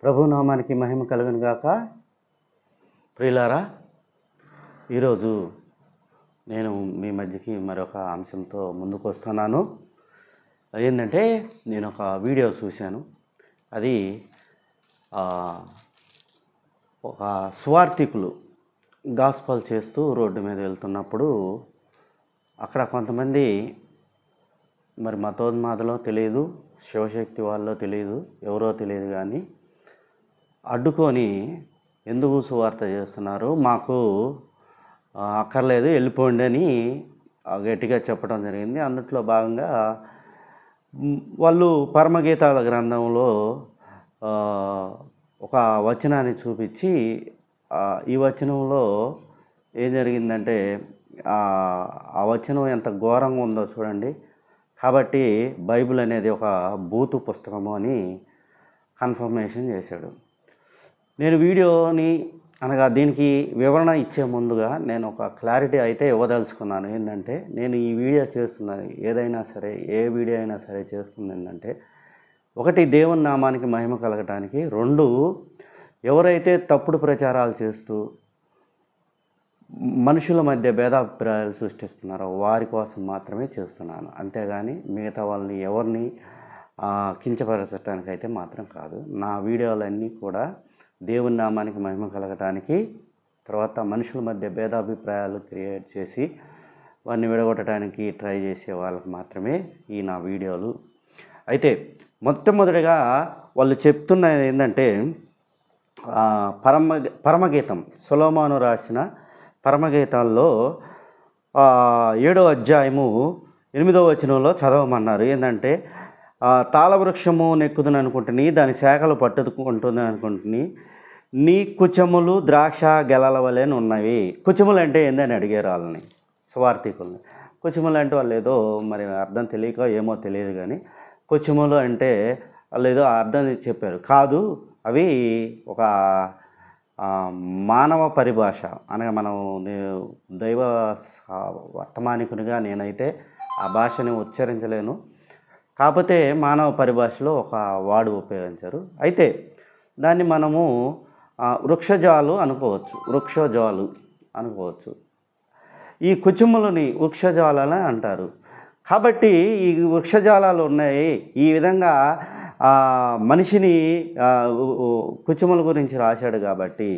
ప్రభునామానికి మహిమ కలుగును గాక. ప్రియులారా, ఈరోజు నేను మీ మధ్యకి మరొక అంశంతో ముందుకు వస్తున్నాను. ఏంటంటే, నేను ఒక వీడియో చూశాను. అది ఒక సువార్థికులు గాస్పల్ చేస్తూ రోడ్డు మీద వెళ్తున్నప్పుడు అక్కడ కొంతమంది మరి మతోన్మాదులో తెలియదు, శివశక్తి వాళ్ళలో తెలియదు, ఎవరో తెలియదు, కానీ అడ్డుకొని ఎందుకు సువార్త చేస్తున్నారు, మాకు అక్కర్లేదు, వెళ్ళిపోండి అని గట్టిగా చెప్పడం జరిగింది. అందుట్లో భాగంగా వాళ్ళు పరమగీతాల గ్రంథంలో ఒక వచనాన్ని చూపించి, ఈ వచనంలో ఏం జరిగిందంటే ఆ వచనం ఎంత ఘోరంగా ఉందో చూడండి. కాబట్టి బైబిల్ అనేది ఒక బూతు పుస్తకము అని కన్ఫర్మేషన్ చేశాడు. నేను వీడియోని అనగా దీనికి వివరణ ఇచ్చే ముందుగా నేను ఒక క్లారిటీ అయితే ఇవ్వదలుచుకున్నాను. ఏంటంటే, నేను ఈ వీడియో చేస్తున్నాను, ఏదైనా సరే, ఏ వీడియో అయినా సరే చేస్తుంది ఏంటంటే, ఒకటి, దేవుని నామానికి మహిమ కలగటానికి; రెండు, ఎవరైతే తప్పుడు ప్రచారాలు చేస్తూ మనుషుల మధ్య భేదాభిప్రాయాలు సృష్టిస్తున్నారో వారి కోసం మాత్రమే చేస్తున్నాను, అంతేగాని మిగతా వాళ్ళని ఎవరిని కించపరచడానికైతే మాత్రం కాదు. నా వీడియోలన్నీ కూడా దేవుని నామానికి మహిమ కలగటానికి, తర్వాత మనుషుల మధ్య భేదాభిప్రాయాలు క్రియేట్ చేసి వారిని విడగొట్టడానికి ట్రై చేసే వాళ్ళకి మాత్రమే ఈ నా వీడియోలు. అయితే మొట్టమొదటిగా వాళ్ళు చెప్తున్నది ఏంటంటే, పరమగీతం, సొలొమోను రాసిన పరమగీతాల్లో 7వ అధ్యాయము 8వ వచనంలో చదవమన్నారు. ఏంటంటే, తాళవృక్షము నెక్కుదని అనుకుంటుని, దాని శాఖలు పట్టుకుంటుంది అనుకుంటుని, నీ కుచములు ద్రాక్ష గెలల వలె ఉన్నవి. కుచములు అంటే ఏందని అడిగారు వాళ్ళని, సువార్థికుల్ని. కుచములు అంటే వాళ్ళు ఏదో మరి అర్థం తెలియక ఏమో తెలియదు, కానీ కుచములు అంటే వాళ్ళు ఏదో అర్థం చెప్పారు. కాదు, అవి ఒక మానవ పరిభాష. అనగా మనం దైవ వర్తమానికునిగా నేనైతే ఆ భాషని ఉచ్చరించలేను, కాకపోతే మానవ పరిభాషలో ఒక వాడు ఉపయోగించారు. అయితే దాన్ని మనము వృక్షజాలు అనుకోవచ్చు. ఈ కుచుములని వృక్షజాలని అంటారు. కాబట్టి ఈ వృక్షజాలాలు ఉన్నాయి. ఈ విధంగా మనిషిని కుచుముల గురించి రాశాడు. కాబట్టి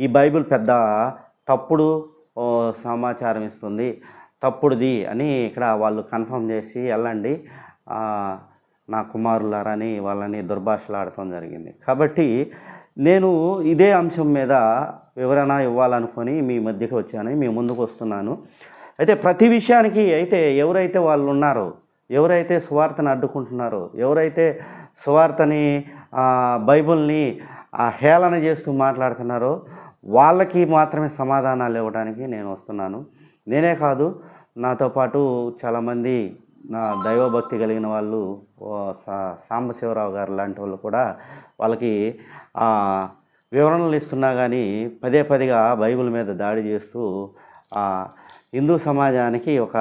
ఈ బైబిల్ పెద్ద తప్పుడు సమాచారం ఇస్తుంది, తప్పుడుది అని ఇక్కడ వాళ్ళు కన్ఫర్మ్ చేసి వెళ్ళండి నా కుమారులారని వాళ్ళని దుర్భాషలాడటం జరిగింది. కాబట్టి నేను ఇదే అంశం మీద వివరణ ఇవ్వాలనుకొని మీ మధ్యకి వచ్చాను, మీ ముందుకు వస్తున్నాను. అయితే ప్రతి విషయానికి అయితే ఎవరైతే వాళ్ళు ఉన్నారో, ఎవరైతే సువార్తను అడ్డుకుంటున్నారో, ఎవరైతే సువార్తని బైబిల్ని హేళన చేస్తూ మాట్లాడుతున్నారో వాళ్ళకి మాత్రమే సమాధానాలు ఇవ్వడానికి నేను వస్తున్నాను. నేనే కాదు, నాతో పాటు చాలామంది నా దైవభక్తి కలిగిన వాళ్ళు, సాంబశివరావు గారు లాంటి వాళ్ళు కూడా వాళ్ళకి వివరణలు ఇస్తున్నా కానీ పదేగా బైబిల్ మీద దాడి చేస్తూ హిందూ సమాజానికి ఒక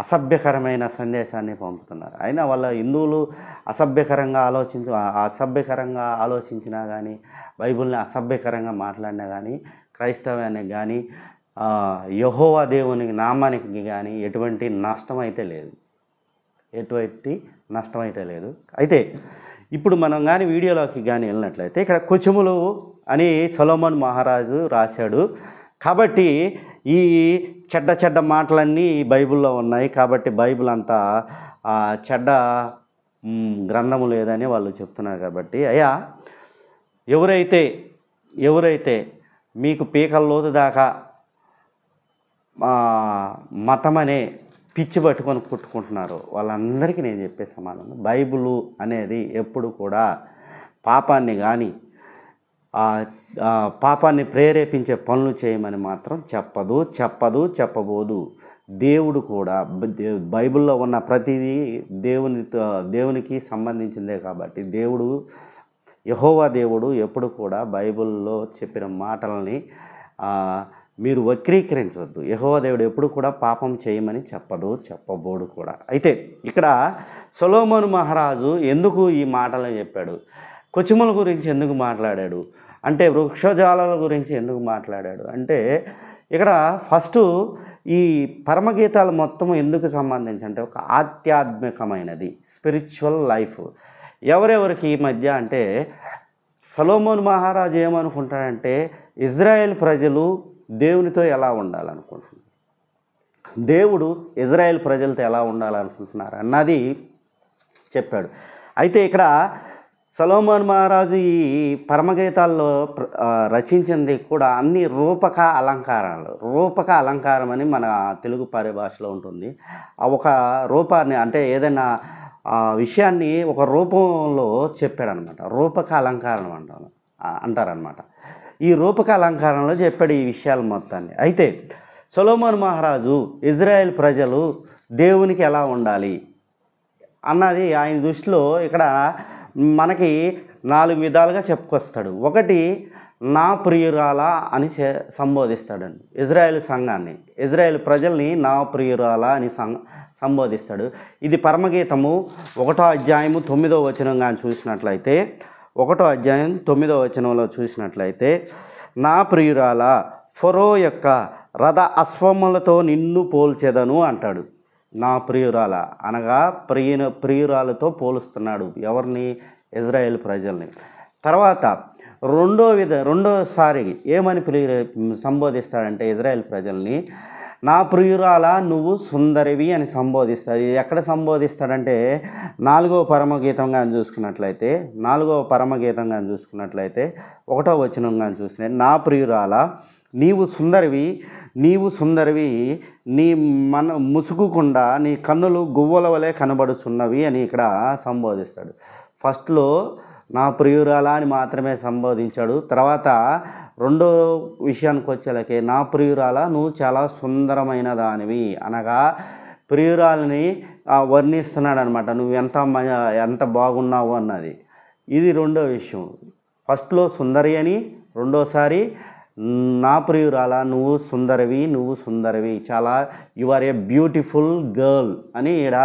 అసభ్యకరమైన సందేశాన్ని పంపుతున్నారు. అయినా వాళ్ళ హిందువులు అసభ్యకరంగా ఆలోచించినా కానీ, బైబిల్ని అసభ్యకరంగా మాట్లాడినా కానీ, క్రైస్తవానికి కానీ, యెహోవా దేవుని నామానికి కానీ ఎటువంటి నష్టం అయితే లేదు. అయితే ఇప్పుడు మనం కానీ వీడియోలోకి కానీ వెళ్ళినట్లయితే, ఇక్కడ కుచములు అని సొలొమోను మహారాజు రాశాడు. కాబట్టి ఈ చెడ్డ మాటలన్నీ బైబిల్లో ఉన్నాయి. కాబట్టి బైబిల్ అంతా చెడ్డ గ్రంథము లేదని వాళ్ళు చెప్తున్నారు. కాబట్టి అయ్యా, ఎవరైతే మీకు పీకల లోతు దాకా మతం అనే పిచ్చి పట్టుకొని కుట్టుకుంటున్నారో వాళ్ళందరికీ నేను చెప్పే సమాధానం, బైబిలు అనేది ఎప్పుడు కూడా పాపాన్ని కానీ పాపాన్ని ప్రేరేపించే పనులు చేయమని మాత్రం చెప్పబోదు. దేవుడు కూడా బైబిల్లో ఉన్న ప్రతిదీ దేవునికి సంబంధించిందే. కాబట్టి యెహోవా దేవుడు ఎప్పుడు కూడా బైబిల్లో చెప్పిన మాటలని మీరు వక్రీకరించవద్దు. యెహోవా దేవుడు ఎప్పుడు కూడా పాపం చేయమని చెప్పబోడు కూడా. అయితే ఇక్కడ సొలొమోను మహారాజు ఎందుకు ఈ మాటలు చెప్పాడు, కొచ్చుమల గురించి ఎందుకు మాట్లాడాడు అంటే, వృక్షజాలాల గురించి ఎందుకు మాట్లాడాడు అంటే, ఇక్కడ ఫస్ట్ ఈ పరమగీతాలు మొత్తం ఎందుకు సంబంధించి అంటే, ఒక ఆధ్యాత్మికమైనది, స్పిరిచువల్ లైఫ్. ఎవరెవరికి ఈ మధ్య అంటే, సొలొమోను మహారాజు ఏమనుకుంటాడంటే, ఇజ్రాయెల్ ప్రజలు దేవునితో ఎలా ఉండాలనుకుంటున్నారు, దేవుడు ఇజ్రాయెల్ ప్రజలతో ఎలా ఉండాలనుకుంటున్నారు అన్నది చెప్పాడు. అయితే ఇక్కడ సొలొమోను మహారాజు ఈ పరమగీతాల్లో రచించింది కూడా అన్ని రూపక అలంకారాలు. రూపక అలంకారం అని మన తెలుగు పరిభాషలో ఉంటుంది. ఒక రూపాన్ని అంటే ఏదైనా విషయాన్ని ఒక రూపంలో చెప్పాడనమాట. రూపక అలంకారం అంటారనమాట. ఈ రూపక అలంకారంలో చెప్పాడు ఈ విషయాలు మొత్తాన్ని. అయితే సొలొమోను మహారాజు ఇజ్రాయెల్ ప్రజలు దేవునికి ఎలా ఉండాలి అన్నది ఆయన దృష్టిలో ఇక్కడ మనకి 4 విధాలుగా చెప్పుకొస్తాడు. ఒకటి, నా ప్రియురాల అని సంబోధిస్తాడండి ఇజ్రాయెల్ సంఘాన్ని, ఇజ్రాయెల్ ప్రజల్ని నా ప్రియురాల అని సంబోధిస్తాడు. ఇది పరమగీతము 1వ అధ్యాయము 9వ వచనం కానీ చూసినట్లయితే, 1వ అధ్యాయం 9వ వచనంలో చూసినట్లయితే, నా ప్రియురాల ఫరో యొక్క రథ అశ్వములతో నిన్ను పోల్చెదను అంటాడు. నా ప్రియురాల అనగా ప్రియురాలతో పోలుస్తున్నాడు ఎవరిని, ఇజ్రాయెల్ ప్రజల్ని. తర్వాత రెండోసారి ఏమని సంబోధిస్తాడంటే ఇజ్రాయెల్ ప్రజల్ని, నా ప్రియురాల నువ్వు సుందరివి అని సంబోధిస్తాడు. ఇది ఎక్కడ సంబోధిస్తాడంటే 4వ పరమగీతం కానీ చూసుకున్నట్లయితే, 4వ పరమగీతం కానీ చూసుకున్నట్లయితే 1వ వచనం కానీ చూస్తే, నా ప్రియురాల నీవు సుందరివి, నీ ముసుగుకుండా నీ కన్నులు గువ్వల వలె కనబడుచున్నవి అని ఇక్కడ సంబోధిస్తాడు. ఫస్ట్లో నా ప్రియురాల అని మాత్రమే సంబోధించాడు. తర్వాత రెండో విషయానికి వచ్చేలకే, నా ప్రియురాల నువ్వు చాలా సుందరమైన దానివి అనగా ప్రియురాలని వర్ణిస్తున్నాడు అనమాట. నువ్వు ఎంత బాగున్నావు అన్నది. ఇది రెండో విషయం. ఫస్ట్లో సుందరి అని, రెండోసారి నా ప్రియురాల నువ్వు సుందరివి, చాలా you are a beautiful girl అని ఇక్కడ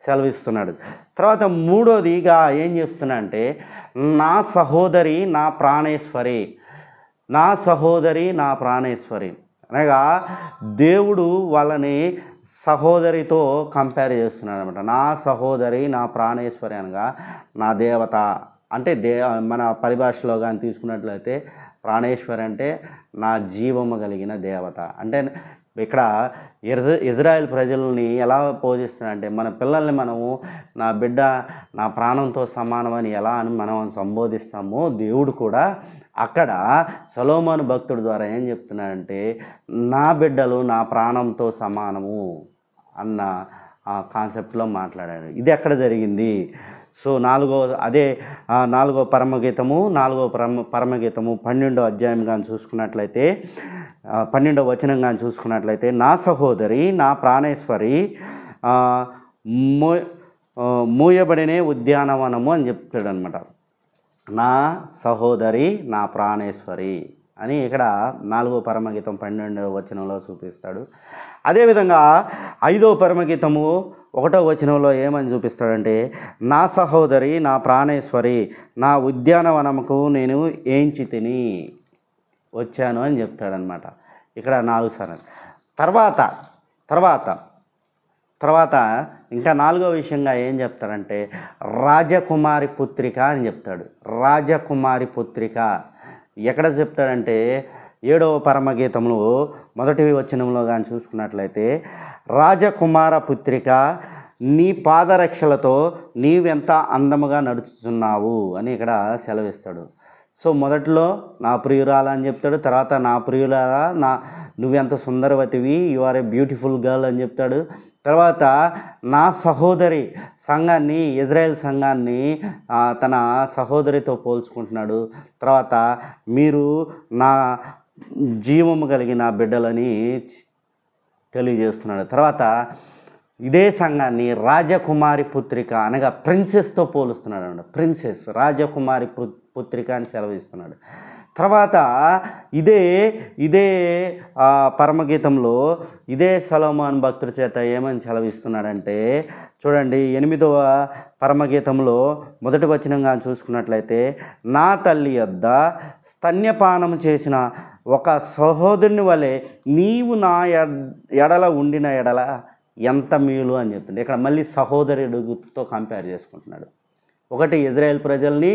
సెలవిస్తున్నాడు. తర్వాత మూడోదిగా ఏం చెప్తున్నా అంటే, నా సహోదరి నా ప్రాణేశ్వరి అనగా దేవుడు వాళ్ళని సహోదరితో కంపేర్ చేస్తున్నాడు అనమాట. నా సహోదరి నా ప్రాణేశ్వరి అనగా నా దేవత అంటే మన పరిభాషలో కానీ తీసుకున్నట్లయితే ప్రాణేశ్వరి అంటే నా జీవము కలిగిన దేవత. అంటే ఇక్కడ ఇజ్రాయెల్ ప్రజల్ని ఎలా పూజిస్తున్నాడంటే, మన పిల్లల్ని మనము నా బిడ్డ నా ప్రాణంతో సమానమని ఎలా అని మనం సంబోధిస్తామో, దేవుడు కూడా అక్కడ సొలొమోను భక్తుడి ద్వారా ఏం చెప్తున్నాడంటే, నా బిడ్డలు నా ప్రాణంతో సమానము అన్న కాన్సెప్ట్లో మాట్లాడాడు. ఇది ఎక్కడ జరిగింది? సో 4వ పరమగీతము 12వ అధ్యాయం కానీ చూసుకున్నట్లయితే, 12వ వచనం కానీ చూసుకున్నట్లయితే, నా సహోదరి నా ప్రాణేశ్వరి మూయబడినే ఉద్యానవనము అని చెప్తాడు అనమాట. నా సహోదరి నా ప్రాణేశ్వరి అని ఇక్కడ 4వ పరమగీతం 12వ వచనంలో చూపిస్తాడు. అదేవిధంగా 5వ పరమగీతము 1వ వచనంలో ఏమని చూపిస్తాడంటే, నా సహోదరి నా ప్రాణేశ్వరి నా ఉద్యానవనముకు నేను ఏంచి తిని వచ్చాను అని చెప్తాడనమాట. ఇక్కడ 4 సార్లు. తర్వాత ఇంకా 4వ విషయంగా ఏం చెప్తాడంటే, రాజకుమారి పుత్రిక అని చెప్తాడు. రాజకుమారి పుత్రిక ఎక్కడ చెప్తాడంటే, 7వ పరమగీతంలో 1వ వచనంలో కానీ చూసుకున్నట్లయితే, రాజకుమార పుత్రిక నీ పాదరక్షలతో నీవెంత అందముగా నడుచుతున్నావు అని ఇక్కడ సెలవిస్తాడు. సో మొదట్లో నా ప్రియురాల అని చెప్తాడు. తర్వాత నా ప్రియురాల నువ్వెంత సుందరవతివి, you are a beautiful girl అని చెప్తాడు. తర్వాత నా సహోదరి సంఘాన్ని, ఇజ్రాయెల్ సంఘాన్ని తన సహోదరితో పోల్చుకుంటున్నాడు. తర్వాత మీరు నా జీవము కలిగిన బిడ్డలని తెలియజేస్తున్నాడు. తర్వాత ఇదే సంఘాన్ని రాజకుమారి పుత్రిక అనగా ప్రిన్సెస్తో పోలుస్తున్నాడు అన్నమాట. ప్రిన్సెస్ రాజకుమారి పుత్రిక అని సెలవిస్తున్నాడు. తర్వాత ఇదే ఇదే పరమగీతంలో ఇదే సొలొమోను భక్తుడి చేత ఏమని సెలవిస్తున్నాడంటే, చూడండి 8వ పరమగీతంలో మొదటి వచనంగా చూసుకున్నట్లయితే, నా తల్లి యొద్ద స్తన్యపానం చేసిన ఒక సహోదరుని వలె నీవు నా ఎడల ఉండిన ఎడల ఎంత మేలు అని చెప్తుంది. ఇక్కడ మళ్ళీ సహోదరుడితో కంపేర్ చేసుకుంటున్నాడు. ఒకటి ఇజ్రాయేల్ ప్రజల్ని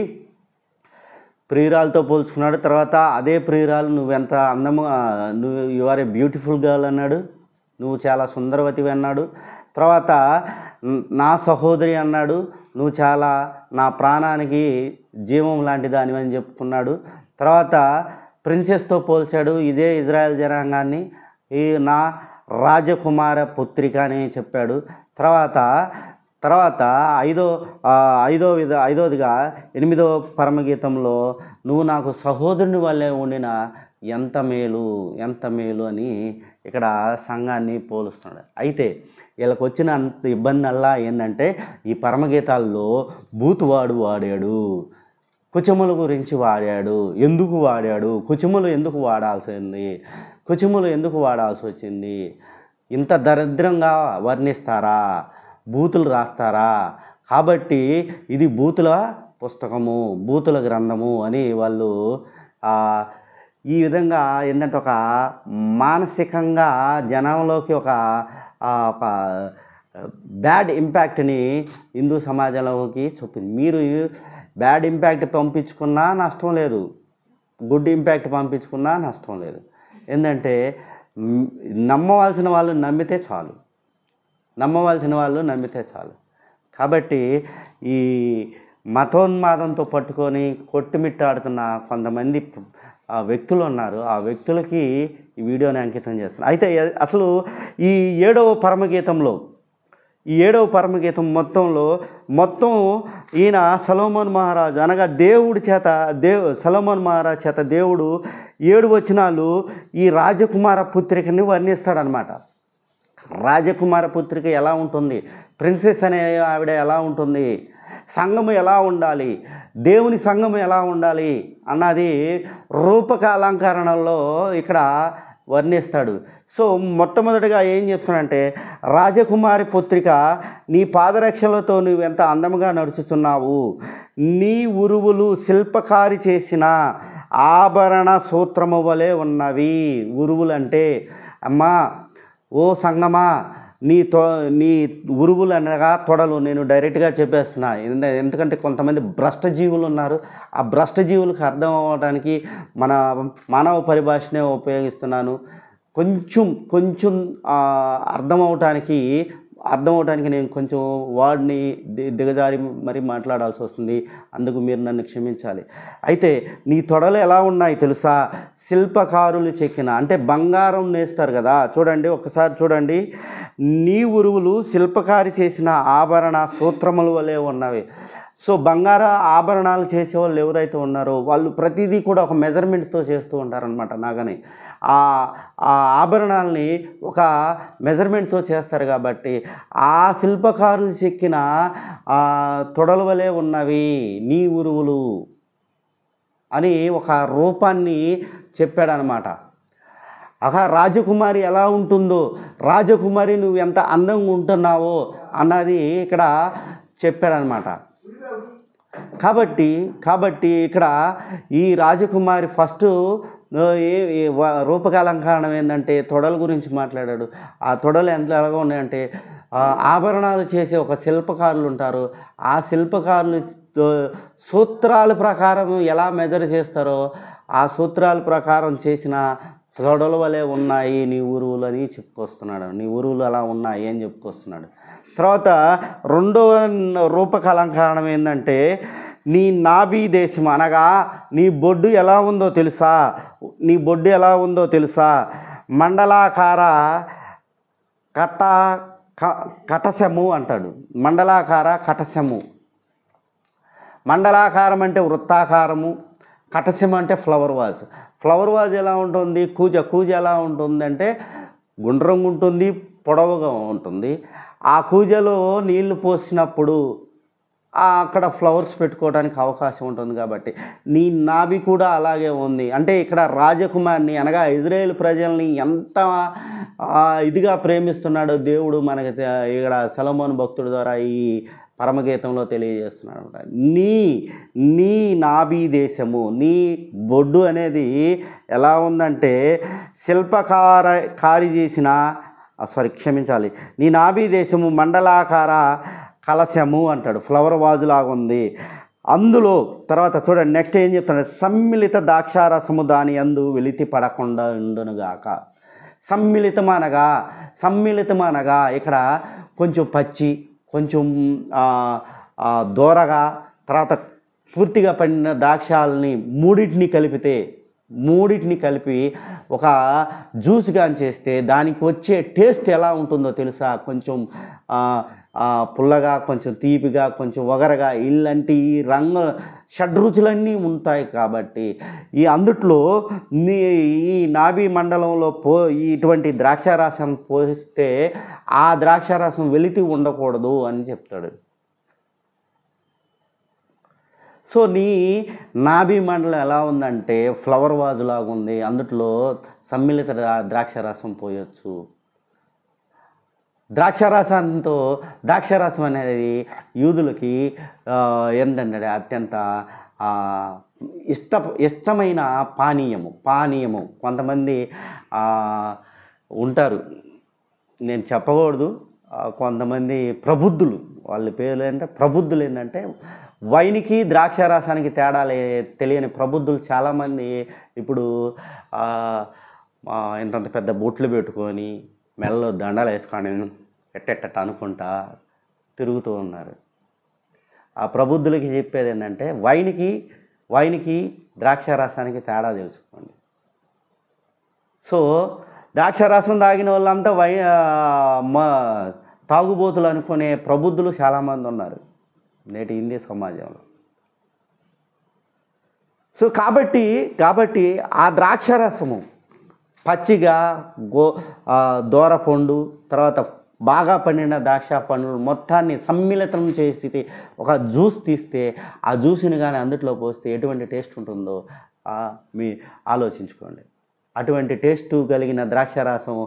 ప్రియురాలతో పోల్చుకున్నాడు. తర్వాత అదే ప్రియురాలు నువ్వెంత అందము, నువ్వు you are a beautiful girl అన్నాడు, నువ్వు చాలా సుందరవతివి అన్నాడు. తర్వాత నా సహోదరి అన్నాడు, నువ్వు చాలా నా ప్రాణానికి జీవం లాంటి దానివని చెప్పుకున్నాడు. తర్వాత ప్రిన్సెస్తో పోల్చాడు, ఇదే ఇజ్రాయెల్ జనాంగాన్ని ఈ నా రాజకుమార పుత్రిక అని చెప్పాడు. తర్వాత ఐదోదిగా 8వ పరమగీతంలో నువ్వు నాకు సహోదరుని వల్లే ఉండిన ఎంత మేలు అని ఇక్కడ సంఘాన్ని పోలుస్తున్నాడు. అయితే వీళ్ళకి వచ్చిన అంత ఇబ్బంది అల్లా ఏంటంటే, ఈ పరమగీతాల్లో బూతువాడు వాడాడు, కుచముల గురించి వాడాడు. ఎందుకు వాడాడు? కుచములు ఎందుకు వాడాల్సి వచ్చింది? ఇంత దరిద్రంగా వర్ణిస్తారా? బూతులు రాస్తారా? కాబట్టి ఇది బూతుల పుస్తకము, బూతుల గ్రంథము అని వాళ్ళు ఈ విధంగా ఏంటంటే ఒక మానసికంగా జనంలోకి ఒక బ్యాడ్ ఇంపాక్ట్ని హిందూ సమాజంలోకి చూపింది. మీరు బ్యాడ్ ఇంపాక్ట్ పంపించుకున్నా నష్టం లేదు, గుడ్ ఇంపాక్ట్ పంపించుకున్నా నష్టం లేదు. ఏంటంటే నమ్మవలసిన వాళ్ళు నమ్మితే చాలు. కాబట్టి ఈ మతోన్మాదంతో పట్టుకొని కొట్టుమిట్టాడుతున్న కొంతమంది వ్యక్తులు ఉన్నారు. ఆ వ్యక్తులకి ఈ వీడియోని అంకితం చేస్తున్నారు. అయితే అసలు ఈ 7వ మొత్తం ఈయన సొలొమోను మహారాజు అనగా సొలొమోను మహారాజు చేత దేవుడు 7 వచనాలు ఈ రాజకుమార పుత్రికని వర్ణిస్తాడనమాట. రాజకుమార పుత్రిక ఎలా ఉంటుంది, ప్రిన్సెస్ అనే ఆవిడ ఎలా ఉంటుంది, సంఘము ఎలా ఉండాలి, దేవుని సంఘము ఎలా ఉండాలి అన్నది రూపక అలంకరణలో ఇక్కడ వర్ణిస్తాడు. సో మొట్టమొదటిగా ఏం చెప్తున్నాడంటే, రాజకుమారి పుత్రిక నీ పాదరక్షలతో నువ్వు ఎంత అందముగా నడుచుతున్నావు, నీ ఉరువులు శిల్పకారి చేసిన ఆభరణ సూత్రము వలె ఉన్నవి. ఉరువులు అంటే అమ్మా ఓ సంగమా, నీ ఉరువులు అనగా తొడలు. నేను డైరెక్ట్గా చెప్పేస్తున్నా, ఎందుకంటే కొంతమంది భ్రష్టజీవులు ఉన్నారు. ఆ భ్రష్టజీవులకు అర్థం అవ్వడానికి మన మానవ పరిభాషనే ఉపయోగిస్తున్నాను. కొంచెం అర్థమవటానికి నేను కొంచెం వాడిని దిగజారి మరి మాట్లాడాల్సి వస్తుంది. అందుకు మీరు నన్ను క్షమించాలి. అయితే నీ తొడలు ఎలా ఉన్నాయి తెలుసా? శిల్పకారులు చెక్కిన, అంటే బంగారం నేస్తారు కదా, చూడండి ఒకసారి చూడండి. నీ ఉరువులు శిల్పకారి చేసిన ఆభరణ సూత్రముల వలె ఉన్నవి. సో బంగార ఆభరణాలు చేసేవాళ్ళు ఎవరైతే ఉన్నారో వాళ్ళు ప్రతిదీ కూడా ఒక మెజర్మెంట్తో చేస్తూ ఉంటారనమాట. నాగని ఆ ఆభరణాలని ఒక మెజర్మెంట్తో చేస్తారు. కాబట్టి ఆ శిల్పకారులు చెక్కిన తొడల వలె ఉన్నవి నీ ఉరువులు అని ఒక రూపాన్ని చెప్పాడనమాట. రాజకుమారి ఎలా ఉంటుందో, రాజకుమారి నువ్వు ఎంత అందంగా ఉంటున్నావో అన్నది ఇక్కడ చెప్పాడనమాట. కాబట్టి ఇక్కడ ఈ రాజకుమారి ఫస్ట్ రూపకాలంకరణం ఏంటంటే తొడల గురించి మాట్లాడాడు. ఆ తొడలు ఎలాగా ఉన్నాయంటే, ఆభరణాలు చేసే ఒక శిల్పకారులు ఉంటారు. ఆ శిల్పకారులు సూత్రాల ప్రకారం ఎలా మెజర్ చేస్తారో ఆ సూత్రాల ప్రకారం చేసిన తొడల వలె ఉన్నాయి నీ ఉరువులు అని చెప్పుకొస్తున్నాడు. నీ ఉరువులు అలా ఉన్నాయి అని చెప్పుకొస్తున్నాడు. తర్వాత రెండవ రూపక అలంకరణం ఏంటంటే, నీ నాభి దేశం అనగా నీ బొడ్డు ఎలా ఉందో తెలుసా? మండలాకార కటశము అంటాడు. మండలాకార కటశము. మండలాకారం అంటే వృత్తాకారము, కటశం అంటే ఫ్లవర్ వాజ్ ఎలా ఉంటుంది? కూజ ఎలా ఉంటుంది అంటే గుండ్రంగా ఉంటుంది, పొడవుగా ఉంటుంది. ఆ కూజలో నీళ్లు పోసినప్పుడు అక్కడ ఫ్లవర్స్ పెట్టుకోవడానికి అవకాశం ఉంటుంది కాబట్టి నీ నాభి కూడా అలాగే ఉంది. అంటే ఇక్కడ రాజకుమారిని అనగా ఇజ్రాయేల్ ప్రజల్ని ఎంత ఇదిగా ప్రేమిస్తున్నాడో దేవుడు మనకి ఇక్కడ సొలొమోను భక్తుడి ద్వారా ఈ పరమగీతంలో తెలియజేస్తున్నాడు అనమాట. నీ నీ నాభి దేశము, నీ బొడ్డు అనేది ఎలా ఉందంటే కారి చేసిన క్షమించాలి, నీ నాభి దేశము మండలాకార కలశము అంటాడు, ఫ్లవర్ వాజులాగా ఉంది. అందులో తర్వాత చూడండి నెక్స్ట్ ఏం చెప్తాడు, సమ్మిళిత ద్రాక్షారసము దాని యందు వెలితి పడకుండా ఉండునుగాక. సమ్మిళితం అనగా ఇక్కడ కొంచెం పచ్చి, కొంచెం దూరగా, తర్వాత పూర్తిగా పండిన ద్రాక్షాలని మూడింటిని కలిపి ఒక జ్యూస్గా చేస్తే దానికి వచ్చే టేస్ట్ ఎలా ఉంటుందో తెలుసా? కొంచెం పుల్లగా, కొంచెం తీపిగా, కొంచెం వగరగా, ఇలాంటి షడ్రుచులన్నీ ఉంటాయి. కాబట్టి అందుట్లో ఈ నాభి మండలంలో ఇటువంటి ద్రాక్షారసం పోస్తే ఆ ద్రాక్షారసం వెలితి ఉండకూడదు అని చెప్తాడు. సో నీ నాభి మండలం ఎలా ఉందంటే ఫ్లవర్ వాజులాగా ఉంది, అందుట్లో సమ్మిళిత ద్రాక్షారసం పోయొచ్చు. ద్రాక్షారసం అనేది యూదులకి ఏంటంటే అత్యంత ఇష్టమైన పానీయము. కొంతమంది ఉంటారు, నేను చెప్పకూడదు, కొంతమంది ప్రబుద్ధులు, వాళ్ళ పేర్లు ఏంటంటే ప్రబుద్ధులు. ఏంటంటే వైన్కి ద్రాక్షారసానికి తేడా తెలియని ప్రబుద్ధులు చాలామంది ఇప్పుడు ఇంతంత పెద్ద బొట్లు పెట్టుకొని మెడలో దండాలు వేసుకొని ఎట్టెట్ట అనుకుంటా తిరుగుతూ ఉన్నారు. ఆ ప్రబుద్ధులకి చెప్పేది ఏంటంటే వైన్కి ద్రాక్షారసానికి తేడా తెలుసుకోండి. సో ద్రాక్షారసం తాగిన వాళ్ళంతా తాగుబోతులు అనుకునే ప్రబుద్ధులు చాలామంది ఉన్నారు నేటి హిందీ సమాజంలో. సో కాబట్టి ఆ ద్రాక్షారసము పచ్చిగా దోరపండు, తర్వాత బాగా పండిన ద్రాక్ష పండ్లు మొత్తాన్ని సమ్మిళితం చేసి ఒక జ్యూస్ తీస్తే ఆ జ్యూస్ని కానీ అందుట్లో పోస్తే ఎటువంటి టేస్ట్ ఉంటుందో మీ ఆలోచించుకోండి. అటువంటి టేస్టు కలిగిన ద్రాక్షారసం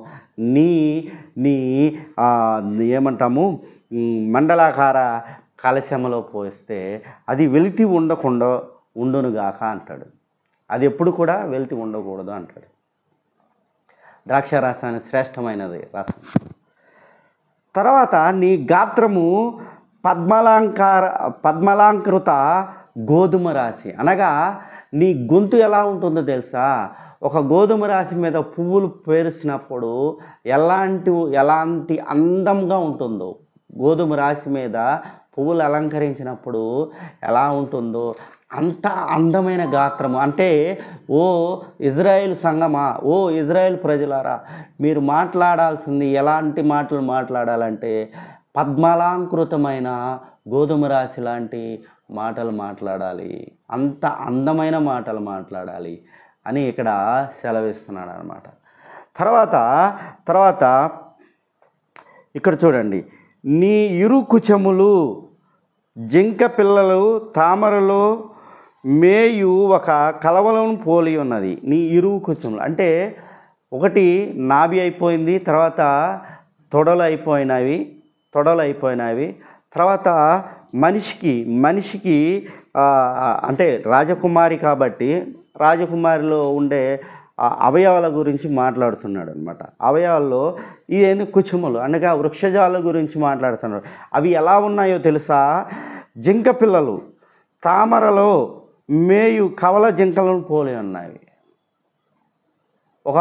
నీ ఏమంటాము మండలాకార కలశంలో పోస్తే అది వెలితి ఉండకుండా ఉండునుగాక అంటాడు. అది ఎప్పుడు కూడా వెలితి ఉండకూడదు అంటాడు. ద్రాక్షారసాన్ని శ్రేష్టమైనది రసం. తర్వాత నీ గాత్రము పద్మలాంకృత గోధుమ రాశి, అనగా నీ గొంతు ఎలా ఉంటుందో తెలుసా? ఒక గోధుమ రాశి మీద పువ్వులు పేరుసినప్పుడు ఎలాంటి అందంగా ఉంటుందో, గోధుమ రాశి మీద పువ్వులు అలంకరించినప్పుడు ఎలా ఉంటుందో అంత అందమైన గాత్రము. అంటే ఓ ఇజ్రాయేల్ సంఘమా, ఓ ఇజ్రాయేల్ ప్రజలారా, మీరు మాట్లాడాల్సింది ఎలాంటి మాటలు మాట్లాడాలంటే పద్మలాంకృతమైన గోధుమ రాశి లాంటి మాటలు మాట్లాడాలి, అంత అందమైన మాటలు మాట్లాడాలి అని ఇక్కడ సెలవిస్తున్నాడు అన్నమాట. తర్వాత ఇక్కడ చూడండి, నీ ఇరుకుచములు జింక పిల్లలు తామరలో మేయు ఒక కలవలను పోలి ఉన్నది. నీ ఇరువు కుచములు అంటే ఒకటి నాభి అయిపోయింది, తర్వాత తొడలు అయిపోయినవి, తర్వాత మనిషికి అంటే రాజకుమారి కాబట్టి రాజకుమారిలో ఉండే అవయవాల గురించి మాట్లాడుతున్నాడు అనమాట. అవయవాల్లో ఇదేంటి కుచుములు అనగా వృక్షజాల గురించి మాట్లాడుతున్నాడు. అవి ఎలా ఉన్నాయో తెలుసా? జింక పిల్లలు తామరలో మేయు కవల జింకలను పోలి ఉన్నాయి. ఒక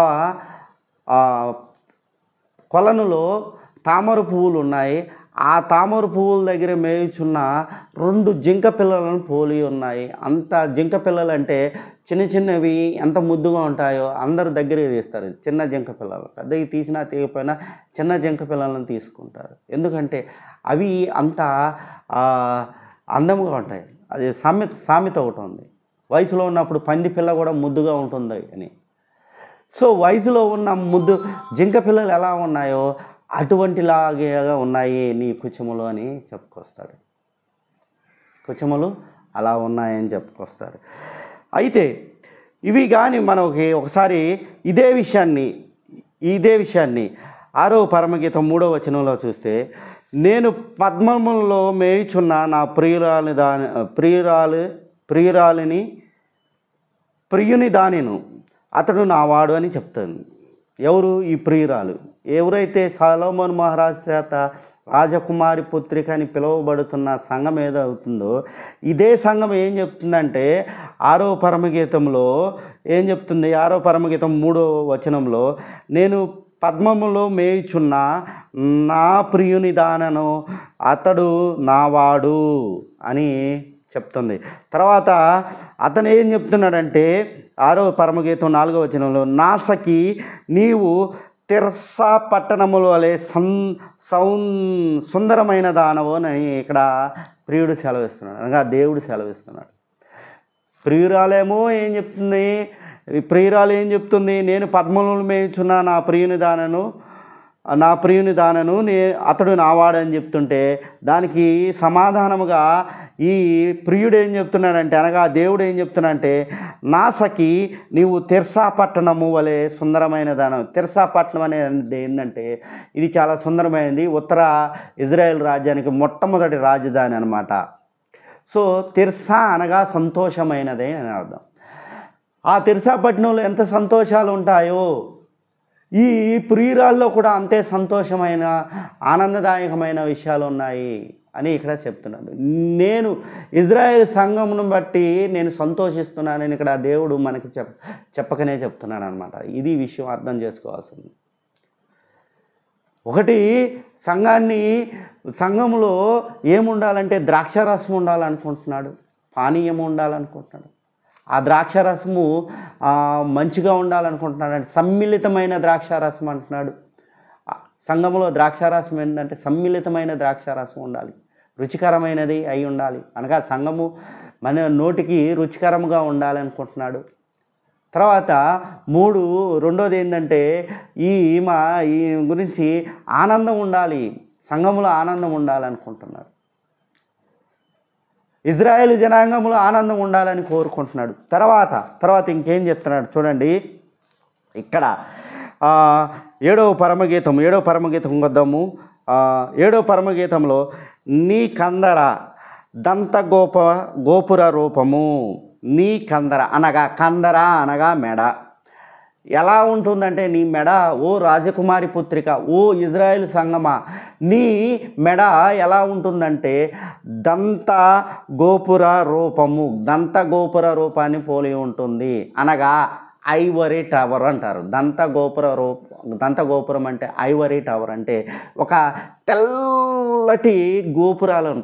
కొలనులో తామర పువ్వులు ఉన్నాయి, ఆ తామర పువ్వుల దగ్గర మేయుచున్న 2 జింక పిల్లలను పోలి ఉన్నాయి. అంత జింక పిల్లలు అంటే చిన్నవి ఎంత ముద్దుగా ఉంటాయో అందరు దగ్గరికి తీస్తారు. చిన్న జింక పిల్లలు పెద్దవి తీసినా తీయకపోయినా చిన్న జింక పిల్లలను తీసుకుంటారు. ఎందుకంటే అవి అంత అందంగా ఉంటాయి. అది సామెత ఒకటి ఉంది, వయసులో ఉన్నప్పుడు పంది పిల్ల కూడా ముద్దుగా ఉంటుంది అని. సో వయసులో ఉన్న జింక పిల్లలు ఎలా ఉన్నాయో అటువంటిలాగా ఉన్నాయి నీ కుచములు అని చెప్పుకొస్తాడు. కుచములు అలా ఉన్నాయని చెప్పుకొస్తారు. అయితే ఇవి కానీ మనకి ఒకసారి ఇదే విషయాన్ని 6వ పరమగీతం 3వ వచనంలో చూస్తే, నేను పద్మములలో మేయుచున్న నా ప్రియుని దానిను అతడు నావాడు అని చెప్తుంది. ఎవరు ఈ ప్రియురాలు? ఎవరైతే సొలొమోను మహారాజు చేత రాజకుమారి పుత్రిక అని పిలువబడుతున్న సంఘం ఏదవుతుందో, ఇదే సంఘం ఏం చెప్తుందంటే 6వ పరమగీతంలో ఏం చెప్తుంది? 6వ పరమగీతం 3వ వచనంలో, నేను పద్మములో మేయుచున్న నా ప్రియుని దానను అతడు నావాడు అని చెప్తుంది. తర్వాత అతను ఏం చెప్తున్నాడంటే 6వ పరమగీతం 4వ వచనంలో, నాసకి నీవు తిర్సా పట్టణముల వలె సుందరమైన దానవు అని ఇక్కడ ప్రియుడు సెలవిస్తున్నాడు, అనగా దేవుడు సెలవిస్తున్నాడు. ప్రియురాలు ఏం చెప్తుంది? నేను పద్మములు మేయుచున్న నా ప్రియుని దానను అతడు నావాడని చెప్తుంటే, దానికి సమాధానముగా ఈ ప్రియుడు ఏం చెప్తున్నాడంటే, అనగా దేవుడు ఏం చెప్తున్నాడంటే, నాసకి నీవు తిర్సా పట్టణము వలె సుందరమైన దానం. తిర్సా పట్టణం అనేది ఏంటంటే, ఇది చాలా సుందరమైనది, ఉత్తర ఇజ్రాయెల్ రాజ్యానికి మొట్టమొదటి రాజధాని అనమాట. సో తిర్సా అనగా సంతోషమైనదే అని అర్థం. ఆ తిర్సా పట్టణంలో ఎంత సంతోషాలు ఉంటాయో, ఈ ప్రియురాల్లో కూడా అంతే సంతోషమైన ఆనందదాయకమైన విషయాలు ఉన్నాయి అని ఇక్కడ చెప్తున్నాడు. నేను ఇజ్రాయెల్ సంఘమును బట్టి నేను సంతోషిస్తున్నానని ఇక్కడ దేవుడు మనకి చెప్పకనే చెప్తున్నాడు అనమాట. ఇది విషయం అర్థం చేసుకోవాల్సింది. ఒకటి, సంఘంలో ఏముండాలంటే ద్రాక్షారసం ఉండాలనుకుంటున్నాడు, పానీయం ఉండాలనుకుంటున్నాడు. ఆ ద్రాక్షారసము మంచిగా ఉండాలనుకుంటున్నాడు అంటే సమ్మిళితమైన ద్రాక్షారసం అంటున్నాడు. సంఘంలో ద్రాక్షారసం ఏంటంటే సమ్మిళితమైన ద్రాక్షారసం ఉండాలి, రుచికరమైనది అయి ఉండాలి, అనగా సంఘము మన నోటికి రుచికరంగా ఉండాలనుకుంటున్నాడు. తర్వాత రెండోది ఏంటంటే ఈ గురించి ఆనందం ఉండాలి, సంఘములో ఆనందం ఉండాలనుకుంటున్నాడు. ఇజ్రాయేలు జనాంగంలో ఆనందం ఉండాలని కోరుకుంటున్నాడు. తర్వాత ఇంకేం చెప్తున్నాడు చూడండి. ఇక్కడ 7వ పరమగీతం వద్దాము. 7వ పరమగీతంలో, నీ కందర గోపుర రూపము, నీ కందర అనగా మెడ ఎలా ఉంటుందంటే, నీ మెడ ఓ రాజకుమారి పుత్రిక, ఓ ఇజ్రాయేల్ సంగమా, నీ మెడ ఎలా ఉంటుందంటే దంత గోపుర రూపాన్ని పోలి ఉంటుంది, అనగా ఐవరీ టవర్ అంటారు. దంత గోపురం అంటే ఐవరీ టవర్ అంటే ఒక తెల్లటి గోపురాలను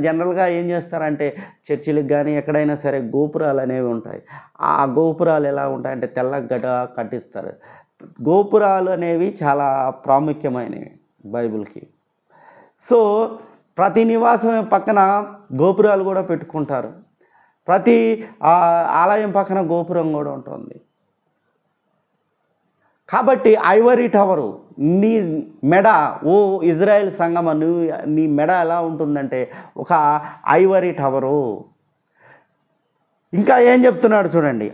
జనరల్గా ఏం చేస్తారంటే చర్చిలకు కానీ ఎక్కడైనా సరే గోపురాలు అనేవి ఉంటాయి. ఆ గోపురాలు ఎలా ఉంటాయంటే తెల్లగడ్డ కట్టిస్తారు. గోపురాలు అనేవి చాలా ప్రాముఖ్యమైనవి బైబిల్కి. సో ప్రతి నివాసం పక్కన గోపురాలు కూడా పెట్టుకుంటారు. ప్రతి ఆలయం పక్కన గోపురం కూడా ఉంటుంది. కాబట్టి ఐవరీ టవరు, నీ మెడ ఓ ఇజ్రాయెల్ సంగమ, నీ మెడ ఎలా ఉంటుందంటే ఒక ఐవరీ టవరు. ఇంకా ఏం చెప్తున్నాడు చూడండి.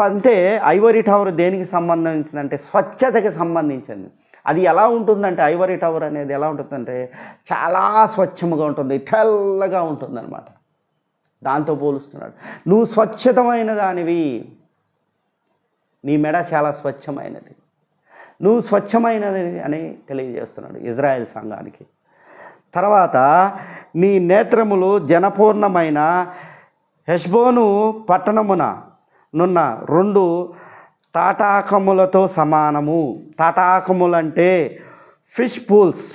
అంటే ఐవరీ టవర్ దేనికి సంబంధించిందంటే స్వచ్ఛతకి సంబంధించింది. అది ఎలా ఉంటుందంటే ఐవరీ టవర్ అనేది ఎలా ఉంటుందంటే చాలా స్వచ్ఛముగా ఉంటుంది, తెల్లగా ఉంటుంది అన్నమాట. దాంతో పోలుస్తున్నాడు. నువ్వు స్వచ్ఛతమైన దానివి, నీ మెడ చాలా స్వచ్ఛమైనది, నువ్వు స్వచ్ఛమైనది అని తెలియజేస్తున్నాడు ఇజ్రాయెల్ సంఘానికి. తర్వాత నీ నేత్రములు జనపూర్ణమైన హెష్బోను పట్టణమున నున్న 2 తాటాకములతో సమానము. తాటాకములంటే ఫిష్ పూల్స్.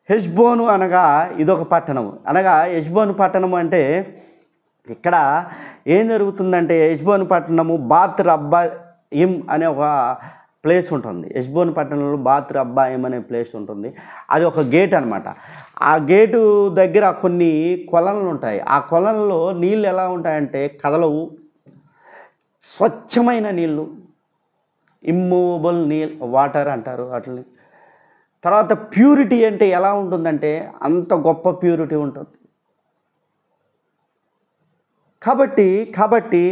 హెష్బోను అనగా ఇదొక పట్టణము, అనగా హెష్బోను పట్టణము అంటే ఇక్కడ ఏం జరుగుతుందంటే హెష్బోను పట్టణము బాత్ రబ్బాయిం అనే ఒక ప్లేస్ ఉంటుంది. హెష్బోను పట్టణంలో బాత్ రబ్బాయిం అనే ప్లేస్ ఉంటుంది. అది ఒక గేట్ అనమాట. ఆ గేటు దగ్గర కొన్ని కొలనులు ఉంటాయి. ఆ కొలనులో నీళ్ళు ఎలా ఉంటాయంటే కదలవు, స్వచ్ఛమైన నీళ్ళు, ఇమ్మూవబుల్ వాటర్ అంటారు వాటిని. తర్వాత ప్యూరిటీ అంటే ఎలా ఉంటుందంటే అంత గొప్ప ప్యూరిటీ ఉంటుంది. కాబట్టి కాబట్టి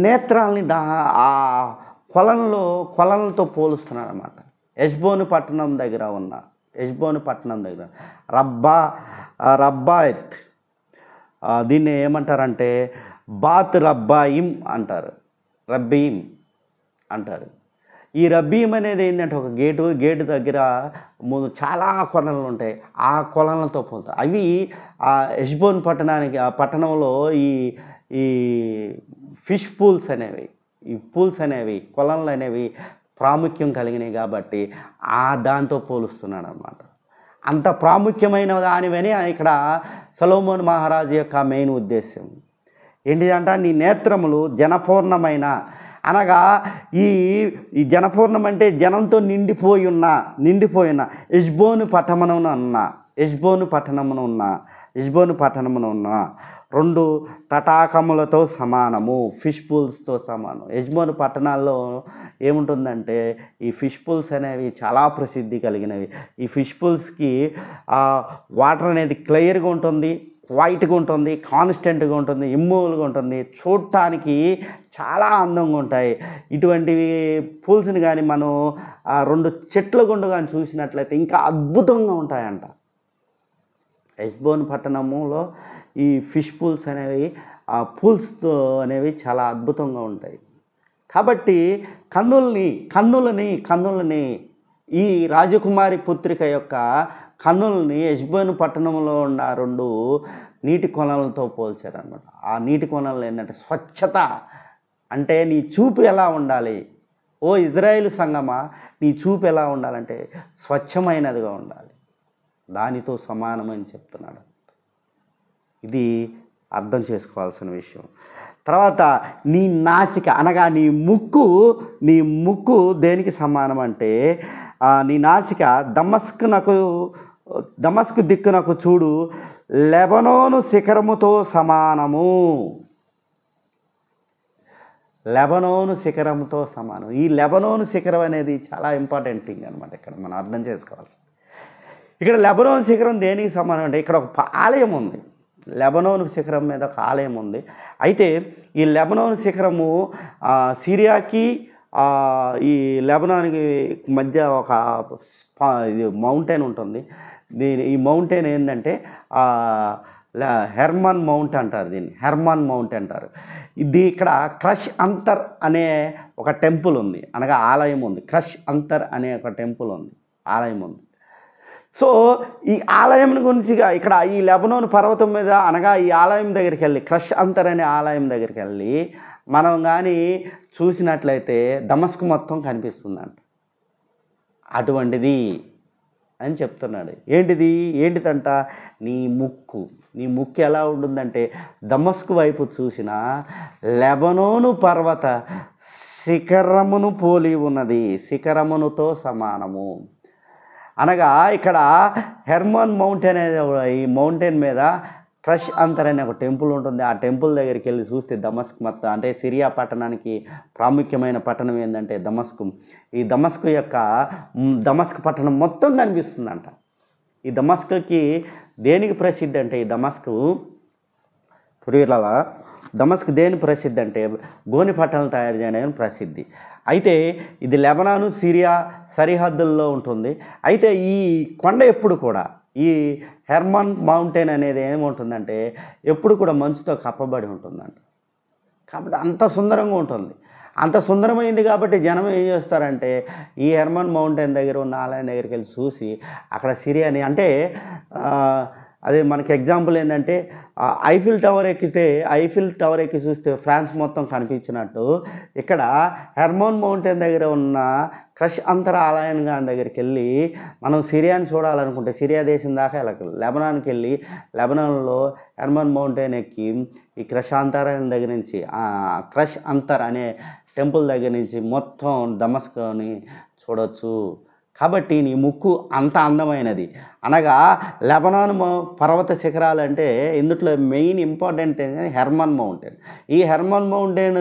నేత్రాల్ని ఆ కొలలతో పోలుస్తున్నాడు అన్నమాట. హెష్బోను పట్టణం దగ్గర రబ్బాయత్, దీన్ని ఏమంటారంటే బాత్ రబ్బాయిం అంటారు, రబ్బీం అంటారు. ఈ రబ్బీం అనేది ఏంటంటే ఒక గేటు దగ్గర ముందు చాలా కొలలు ఉంటాయి, ఆ కొలలతో పోతాయి. అవి ఆ హెష్బోన్ ఆ పట్టణంలో ఈ ఫిష్ పూల్స్ అనేవి కొలలు అనేవి ప్రాముఖ్యం కలిగినాయి కాబట్టి దాంతో పోలుస్తున్నాడు అన్నమాట. అంత ప్రాముఖ్యమైన దానివని ఇక్కడ సొలొమోను మహారాజు యొక్క మెయిన్ ఉద్దేశం ఏంటిదంట, నీ నేత్రములు జనపూర్ణమైన, అనగా ఈ జనపూర్ణం అంటే జనంతో నిండిపోయిన హెష్బోను పట్టణమున ఉన్న 2 తటాకములతో సమానము, ఫిష్ పూల్స్తో సమానం. హెష్బోను పట్టణాల్లో ఏముంటుందంటే ఈ ఫిష్ పూల్స్ అనేవి చాలా ప్రసిద్ధి కలిగినవి. ఈ ఫిష్ పూల్స్కి వాటర్ అనేది క్లియర్గా ఉంటుంది, వైట్గా ఉంటుంది, కాన్స్టెంట్గా ఉంటుంది, ఇమ్మూవల్గా ఉంటుంది, చూడటానికి చాలా అందంగా ఉంటాయి. ఇటువంటివి పూల్స్ని కానీ మనం 2 చెట్ల గుండు కానీ చూసినట్లయితే ఇంకా అద్భుతంగా ఉంటాయంట. హెష్బోను పట్టణములో ఈ ఫిష్ పూల్స్ అనేవి అనేవి చాలా అద్భుతంగా ఉంటాయి. కాబట్టి కన్నులని ఈ రాజకుమారి పుత్రిక యొక్క కన్నుల్ని హెష్బోను పట్టణంలో ఉన్న 2 నీటి కొలలతో పోల్చారనమాట. ఆ నీటి కొలలు ఏంటంటే స్వచ్ఛత, అంటే నీ చూపు ఎలా ఉండాలి, ఓ ఇజ్రాయేలు సంగమా, నీ చూపు ఎలా ఉండాలంటే స్వచ్ఛమైనదిగా ఉండాలి, దానితో సమానమని చెప్తున్నాడు. ఇది అర్థం చేసుకోవాల్సిన విషయం. తర్వాత నీ నాసిక అనగా నీ ముక్కు దేనికి సమానం అంటే నీ నాసిక దమస్కు దిక్కునకు చూడు లెబనోను శిఖరముతో సమానము. ఈ లెబనోను శిఖరం అనేది చాలా ఇంపార్టెంట్ థింగ్ అనమాట. ఇక్కడ మనం అర్థం చేసుకోవాల్సింది, ఇక్కడ లెబనోను శిఖరం దేనికి సమానం అంటే ఇక్కడ ఒక ఆలయం ఉంది. లెబనోను శిఖరం మీద ఒక ఆలయం ఉంది. అయితే ఈ లెబనోను శిఖరము సిరియాకి ఈ లెబనాన్కి మధ్య ఒక ఇది మౌంటైన్ ఉంటుంది. ఈ మౌంటైన్ ఏంటంటే హెర్మాన్ మౌంట్ అంటారు, హెర్మాన్ మౌంట్ అంటారు. ఇది ఇక్కడ క్రష్ అంతర్ అనే ఒక టెంపుల్ ఉంది, అనగా ఆలయం ఉంది. క్రష్ అంతర్ అనే ఒక టెంపుల్ ఉంది, ఆలయం ఉంది. సో ఈ ఆలయం గురించి ఇక్కడ ఈ లెబనోను పర్వతం మీద అనగా ఈ ఆలయం దగ్గరికి వెళ్ళి, క్రష్ అంతర్ అనే ఆలయం దగ్గరికి వెళ్ళి మనం కానీ చూసినట్లయితే దమస్కు మొత్తం కనిపిస్తుందంట. అటువంటిది అని చెప్తున్నాడు. ఏంటిదంట, నీ ముక్కు ఎలా ఉంటుందంటే దమస్కు వైపు చూసిన లెబనోను పర్వత శిఖరమును పోలి ఉన్నది, శిఖరమునుతో సమానము. అనగా ఇక్కడ హెర్మాన్ మౌంటైన్ అనే ఈ మౌంటైన్ మీద క్రష్ అంతర్ అనే ఒక టెంపుల్ ఉంటుంది. ఆ టెంపుల్ దగ్గరికి వెళ్ళి చూస్తే దమస్క్ మొత్తం, అంటే సిరియా పట్టణానికి ప్రాముఖ్యమైన పట్టణం ఏంటంటే దమస్కు. ఈ దమస్క్ పట్టణం మొత్తం కనిపిస్తుందంట. ఈ దమస్కుకి దేనికి ప్రసిద్ధి అంటే, ఈ దమస్కు దేని ప్రసిద్ధి అంటే గోని పట్టణాలు తయారు చేయడానికి ప్రసిద్ధి. అయితే ఇది లెబనాను సిరియా సరిహద్దుల్లో ఉంటుంది. అయితే ఈ కొండ ఎప్పుడు కూడా, ఈ హెర్మాన్ మౌంటైన్ అనేది ఏముంటుందంటే ఎప్పుడు కూడా మంచుతో కప్పబడి ఉంటుందంట. కాబట్టి అంత సుందరంగా ఉంటుంది. అంత సుందరమైంది కాబట్టి జనం ఏం చేస్తారంటే ఈ హెర్మాన్ మౌంటైన్ దగ్గర ఉన్న ఆలయం దగ్గరికి వెళ్ళి చూసి అక్కడ సిరియాని, అంటే అదే మనకి ఎగ్జాంపుల్ ఏంటంటే ఐఫిల్ టవర్ ఎక్కి చూస్తే ఫ్రాన్స్ మొత్తం కనిపించినట్టు, ఇక్కడ హెర్మాన్ మౌంటైన్ దగ్గర ఉన్న క్రష్ అంతర ఆలయం దగ్గరికి వెళ్ళి మనం సిరియాని చూడాలనుకుంటే సిరియా దేశం దాకా వెళ్ళాలి. లెబనాన్కి వెళ్ళి లెబనాన్లో హెర్మాన్ మౌంటైన్ ఎక్కి ఈ క్రష్ అంతరం దగ్గర నుంచి క్రష్ అంతర్ అనే టెంపుల్ దగ్గర నుంచి మొత్తం దమస్కుని చూడవచ్చు. కాబట్టి నీ ముక్కు అంత అందమైనది. అనగా లెబనాన్ పర్వత శిఖరాలు అంటే ఇందులో మెయిన్ ఇంపార్టెంట్ హెర్మాన్ మౌంటైన్. ఈ హెర్మాన్ మౌంటైన్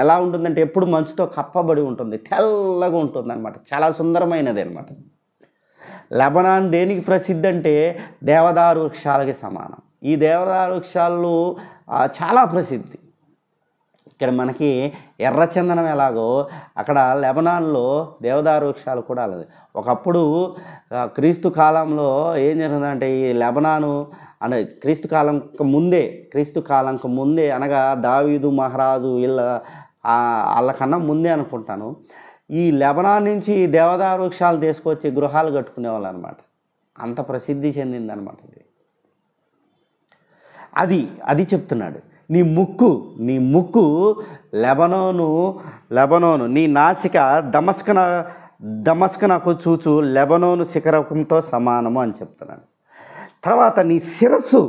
ఎలా ఉంటుందంటే ఎప్పుడు మంచుతో కప్పబడి ఉంటుంది, తెల్లగా ఉంటుంది అనమాట, చాలా సుందరమైనది అనమాట. లెబనాన్ దేనికి ప్రసిద్ధి అంటే దేవదారు వృక్షాలకి సమానం. ఈ దేవదారు వృక్షాలు చాలా ప్రసిద్ధి. ఇక్కడ మనకి ఎర్రచందనం ఎలాగో అక్కడ లెబనాన్లో దేవదారు వృక్షాలు కూడా అలాగే. ఒకప్పుడు క్రీస్తు కాలంలో ఏం జరిగిందంటే ఈ లెబనాను అనే క్రీస్తు కాలంకు ముందే అనగా దావీదు మహారాజు వాళ్ళకన్నా ముందే అనుకుంటాను, ఈ లెబనాన్ నుంచి దేవదారు వృక్షాలు తీసుకొచ్చి గృహాలు కట్టుకునేవాళ్ళు అనమాట. అంత ప్రసిద్ధి చెందిందనమాట ఇది. అది చెప్తున్నాడు. నీ ముక్కు లెబనోను నీ నాసిక దమస్కనకు చూచు లెబనోను శిఖరంతో సమానము అని చెప్తున్నాడు. తర్వాత నీ శిరస్సు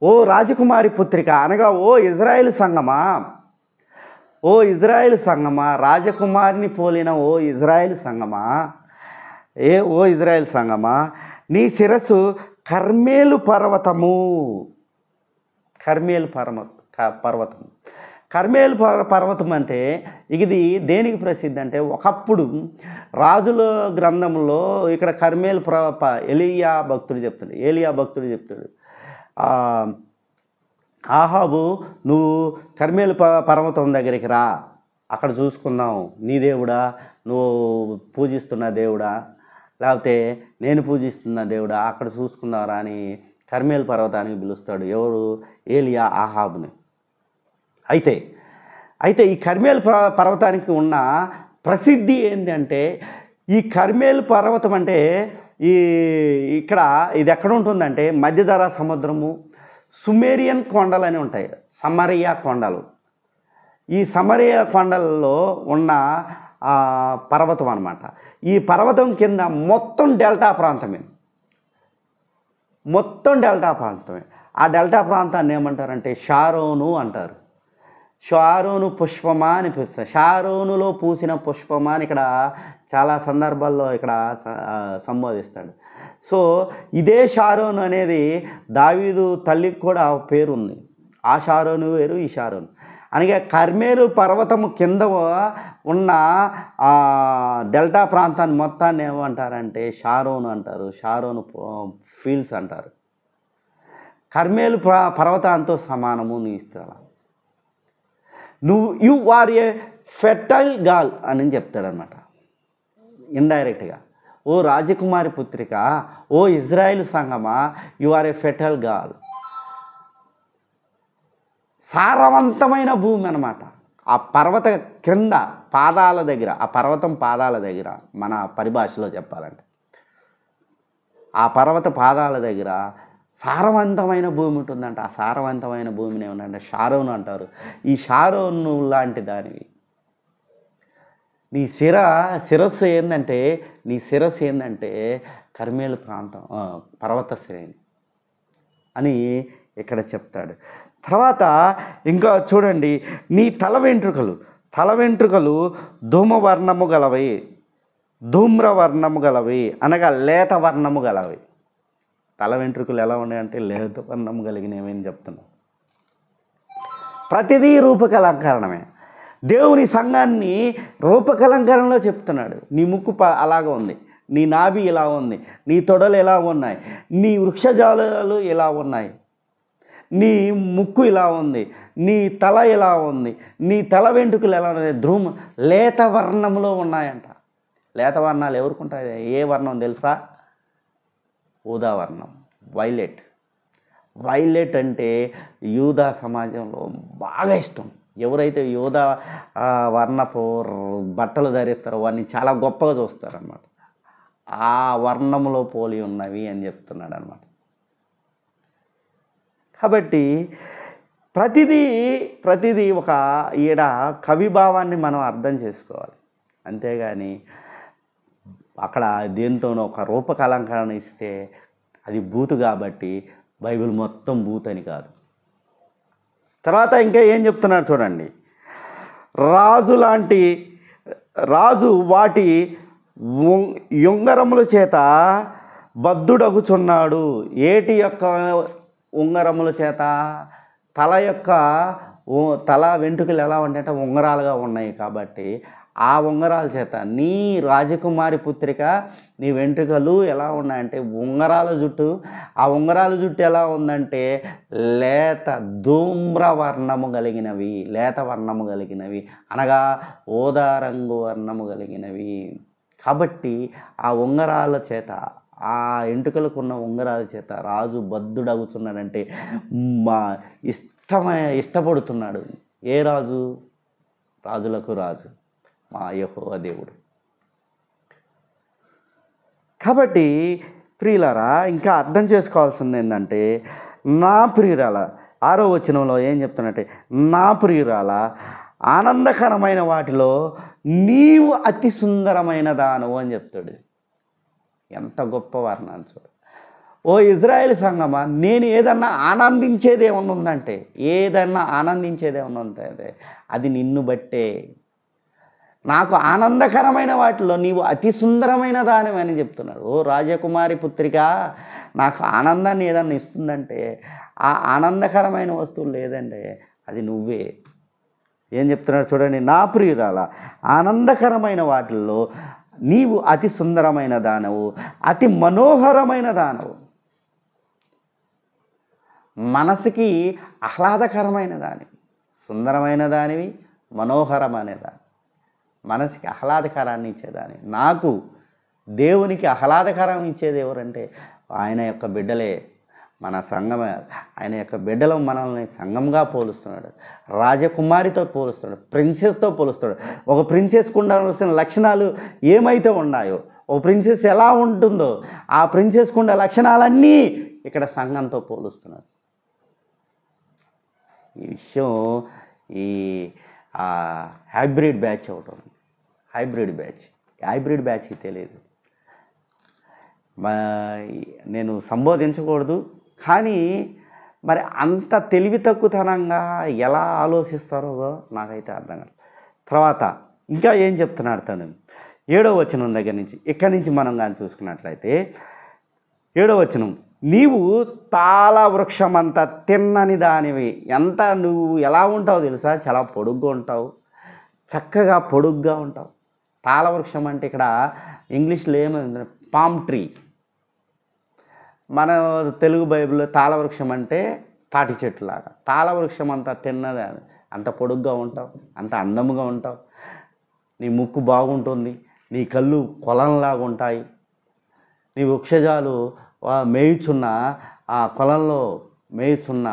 ఓ రాజకుమారి పుత్రిక అనగా ఓ ఇజ్రాయేలు సంగమా, రాజకుమారిని పోలిన ఓ ఇజ్రాయేలు సంగమా, నీ శిరస్సు కర్మేలు పర్వతము. కర్మేలు పర్వతం అంటే ఇది దేనికి ప్రసిద్ధి అంటే, ఒకప్పుడు రాజుల గ్రంథంలో ఇక్కడ కర్మేలు ఏలియా భక్తుడు చెప్తాడు, ఆహాబు నువ్వు కర్మేలు పర్వతం దగ్గరికి రా, అక్కడ చూసుకుందాం నీ దేవుడా, నువ్వు పూజిస్తున్న దేవుడా, లేకపోతే నేను పూజిస్తున్న దేవుడా, అక్కడ చూసుకుందాంరా అని కర్మేలు పర్వతానికి పిలుస్తాడు. ఎవరు? ఏలియా ఆహాబుని. అయితే ఈ కర్మేలు పర్వతానికి ఉన్న ప్రసిద్ధి ఏంటంటే, ఈ కర్మేలు పర్వతం అంటే ఇది ఎక్కడ ఉంటుందంటే మధ్యధరా సముద్రము, సుమేరియన్ కొండలు అని ఉంటాయి, సమరియా కొండలు. ఈ సమరియా కొండలలో ఉన్న పర్వతం అన్నమాట. ఈ పర్వతం కింద మొత్తం డెల్టా ప్రాంతమే. ఆ డెల్టా ప్రాంతాన్ని ఏమంటారంటే షారోను అంటారు. షారోను పుష్పమా అని పిలుస్తారు. షారోనులో పూసిన పుష్పమా అని ఇక్కడ చాలా సందర్భాల్లో ఇక్కడ సంబోధిస్తాడు. సో ఇదే షారోను అనేది దావీదు తల్లికి కూడా పేరుంది. ఆ షారోను వేరు, ఈ షారోను. అనగా కర్మేలు పర్వతము కింద ఉన్న డెల్టా ప్రాంతాన్ని మొత్తాన్ని ఏమంటారంటే షారోను అంటారు, షారోను ఫీల్డ్స్ అంటారు. కర్మేలు పర్వతాంతో సమానము నీ స్థలం. You are a fertile girl అని చెప్తాడనమాట ఇండైరెక్ట్గా. ఓ రాజకుమారి పుత్రిక, ఓ ఇజ్రాయేల్ సంగమా, you are a fertile girl. సారవంతమైన భూమి అన్నమాట. ఆ పర్వత క్రింద పాదాల దగ్గర, ఆ పర్వతం పాదాల దగ్గర, మన పరిభాషలో చెప్పాలంటే ఆ పర్వత పాదాల దగ్గర సారవంతమైన భూమి ఉంటుందంట. ఆ సారవంతమైన భూమిని ఏమన్నంటే షారోను అంటారు. ఈ షారోను లాంటి దానివి నీ శిరస్సు ఏంటంటే కర్మేలు ప్రాంతం, పర్వత శ్రేణి అని ఇక్కడ చెప్తాడు. తర్వాత ఇంకా చూడండి, నీ తల వెంట్రుకలు ధూమ్రవర్ణము గలవి అనగా లేత వర్ణము గలవి. తల వెంట్రుకలు ఎలా ఉన్నాయంటే లేత వర్ణము కలిగినవి చెప్తున్నాం. ప్రతిదీ రూపకలంకరణమే. దేవుని సంఘాన్ని రూపకలంకరణలో చెప్తున్నాడు. నీ ముక్కు అలాగ ఉంది, నీ నాభి ఇలా ఉంది, నీ తొడలు ఎలా ఉన్నాయి, నీ వృక్షజాలాలు ఎలా ఉన్నాయి, నీ ముక్కు ఇలా ఉంది, నీ తల ఎలా ఉంది, నీ తల వెంట్రుకలు ఎలా ఉన్నాయి, లేత వర్ణంలో ఉన్నాయంట. లేత వర్ణాలు ఎవరికి ఉంటాయి? ఏ వర్ణం తెలుసా? ఊదా వర్ణం, వైలెట్ అంటే యూదా సమాజంలో బాగా ఇష్టం. ఎవరైతే యూదా వర్ణపు బట్టలు ధరిస్తారో వారిని చాలా గొప్పగా చూస్తారన్నమాట. ఆ వర్ణంలో పోలి ఉన్నవి అని చెప్తున్నాడు అన్నమాట. కాబట్టి ప్రతిదీ ఒక కవిభావాన్ని మనం అర్థం చేసుకోవాలి. అంతేగాని అక్కడ దేంతోనో ఒక రూపకలంకరణ ఇస్తే అది బూతు కాబట్టి బైబిల్ మొత్తం బూత్ అని కాదు. తర్వాత ఇంకా ఏం చెప్తున్నాడు చూడండి, రాజు వాటి ఉంగరముల చేత బద్ధుడగుచున్నాడు. ఏటి యొక్క ఉంగరముల చేత? తల వెంట్రుకలు ఎలా ఉంటాయంటే ఉంగరాలుగా ఉన్నాయి కాబట్టి ఆ ఉంగరాల చేత నీ రాజకుమారి పుత్రిక నీ వెంట్రుకలు ఎలా ఉన్నాయంటే ఉంగరాల జుట్టు, ఆ ఉంగరాల జుట్టు ఎలా ఉందంటే లేత ధూమ్ర వర్ణము కలిగినవి, లేత వర్ణము కలిగినవి, అనగా ఊదా రంగు వర్ణము కలిగినవి. కాబట్టి ఆ ఉంగరాల చేత, ఆ ఎంటుకలకున్న ఉంగరాల చేత రాజు బద్ధుడవుతున్నాడంటే మా ఇష్టపడుతున్నాడు. ఏ రాజు? రాజులకు రాజు మా యెహోవా దేవుడు. కాబట్టి ప్రియులారా, ఇంకా అర్థం చేసుకోవాల్సింది ఏంటంటే, నా ప్రియురాల 6వ వచనంలో ఏం చెప్తున్నట్టే, నా ప్రియురాల ఆనందకరమైన వాటిలో నీవు అతి సుందరమైన దానవు అని చెప్తాడు. ఎంత గొప్ప వర్ణాలు చూడు. ఓ ఇజ్రాయేల్ సంగమా, నేను ఏదన్నా ఆనందించేది ఏమన్నా ఉందంటే, ఏదన్నా ఆనందించేది ఏమన్నా ఉంటే అది నిన్ను బట్టే. నాకు ఆనందకరమైన వాటిలో నీవు అతి సుందరమైన దానివని చెప్తున్నాడు. ఓ రాజకుమారి పుత్రిక, నాకు ఆనందాన్ని ఏదన్నా ఇస్తుందంటే ఆ ఆనందకరమైన వస్తువులు లేదంటే అది నువ్వే. ఏం చెప్తున్నాడు చూడండి, నా ప్రియురాల ఆనందకరమైన వాటిల్లో నీవు అతి సుందరమైన దానవు, అతి మనోహరమైన దానవు, మనసుకి ఆహ్లాదకరమైన దానివి, సుందరమైన దానివి, మనోహరమైన దాని, మనసుకి ఆహ్లాదకరాన్ని ఇచ్చేదాని. నాకు దేవునికి ఆహ్లాదకరం ఇచ్చేది ఎవరంటే ఆయన యొక్క బిడ్డలే, మన సంఘమే. ఆయన యొక్క బిడ్డలు మనల్ని సంఘంగా పోలుస్తున్నాడు, రాజకుమారితో పోలుస్తున్నాడు, ప్రిన్సెస్తో పోలుస్తున్నాడు. ఒక ప్రిన్సెస్కు ఉండాల్సిన లక్షణాలు ఏమైతే ఉన్నాయో, ఒక ప్రిన్సెస్ ఎలా ఉంటుందో ఆ ప్రిన్సెస్కు ఉండే లక్షణాలన్నీ ఇక్కడ సంఘంతో పోలుస్తున్నాడు. ఈ విషయం ఈ హైబ్రిడ్ బ్యాచ్ ఒకటి ఉంది. హైబ్రిడ్ బ్యాచ్కి తెలియదు. నేను సంబోధించకూడదు, కానీ మరి అంత తెలివి తక్కువతనంగా ఎలా ఆలోచిస్తారో నాకైతే అర్థం కాదు. తర్వాత ఇంకా ఏం చెప్తున్నాడు తను 7వ వచనం దగ్గర నుంచి, ఇక్కడి నుంచి మనం కానీ చూసుకున్నట్లయితే 7వ వచనం, నీవు తాళ వృక్షం అంత తిన్నని దానివి. ఎంత నువ్వు ఎలా ఉంటావు తెలుసా? చాలా పొడుగ్గా ఉంటావు, చక్కగా పొడుగ్గా ఉంటావు. తాళ వృక్షం అంటే ఇక్కడ ఇంగ్లీష్లో ఏమైంది, పామ్ ట్రీ. మన తెలుగు బైబిల్లో తాళ వృక్షం అంటే తాటి చెట్టులాగా. తాళ వృక్షం అంత తిన్నది, అంత పొడుగ్గా ఉంటావు, అంత అందముగా ఉంటావు, నీ ముక్కు బాగుంటుంది, నీ కళ్ళు కొలంలాగా ఉంటాయి, నీ వృక్షజాలు మేయుచున్న ఆ కొలంలో మేయుచున్న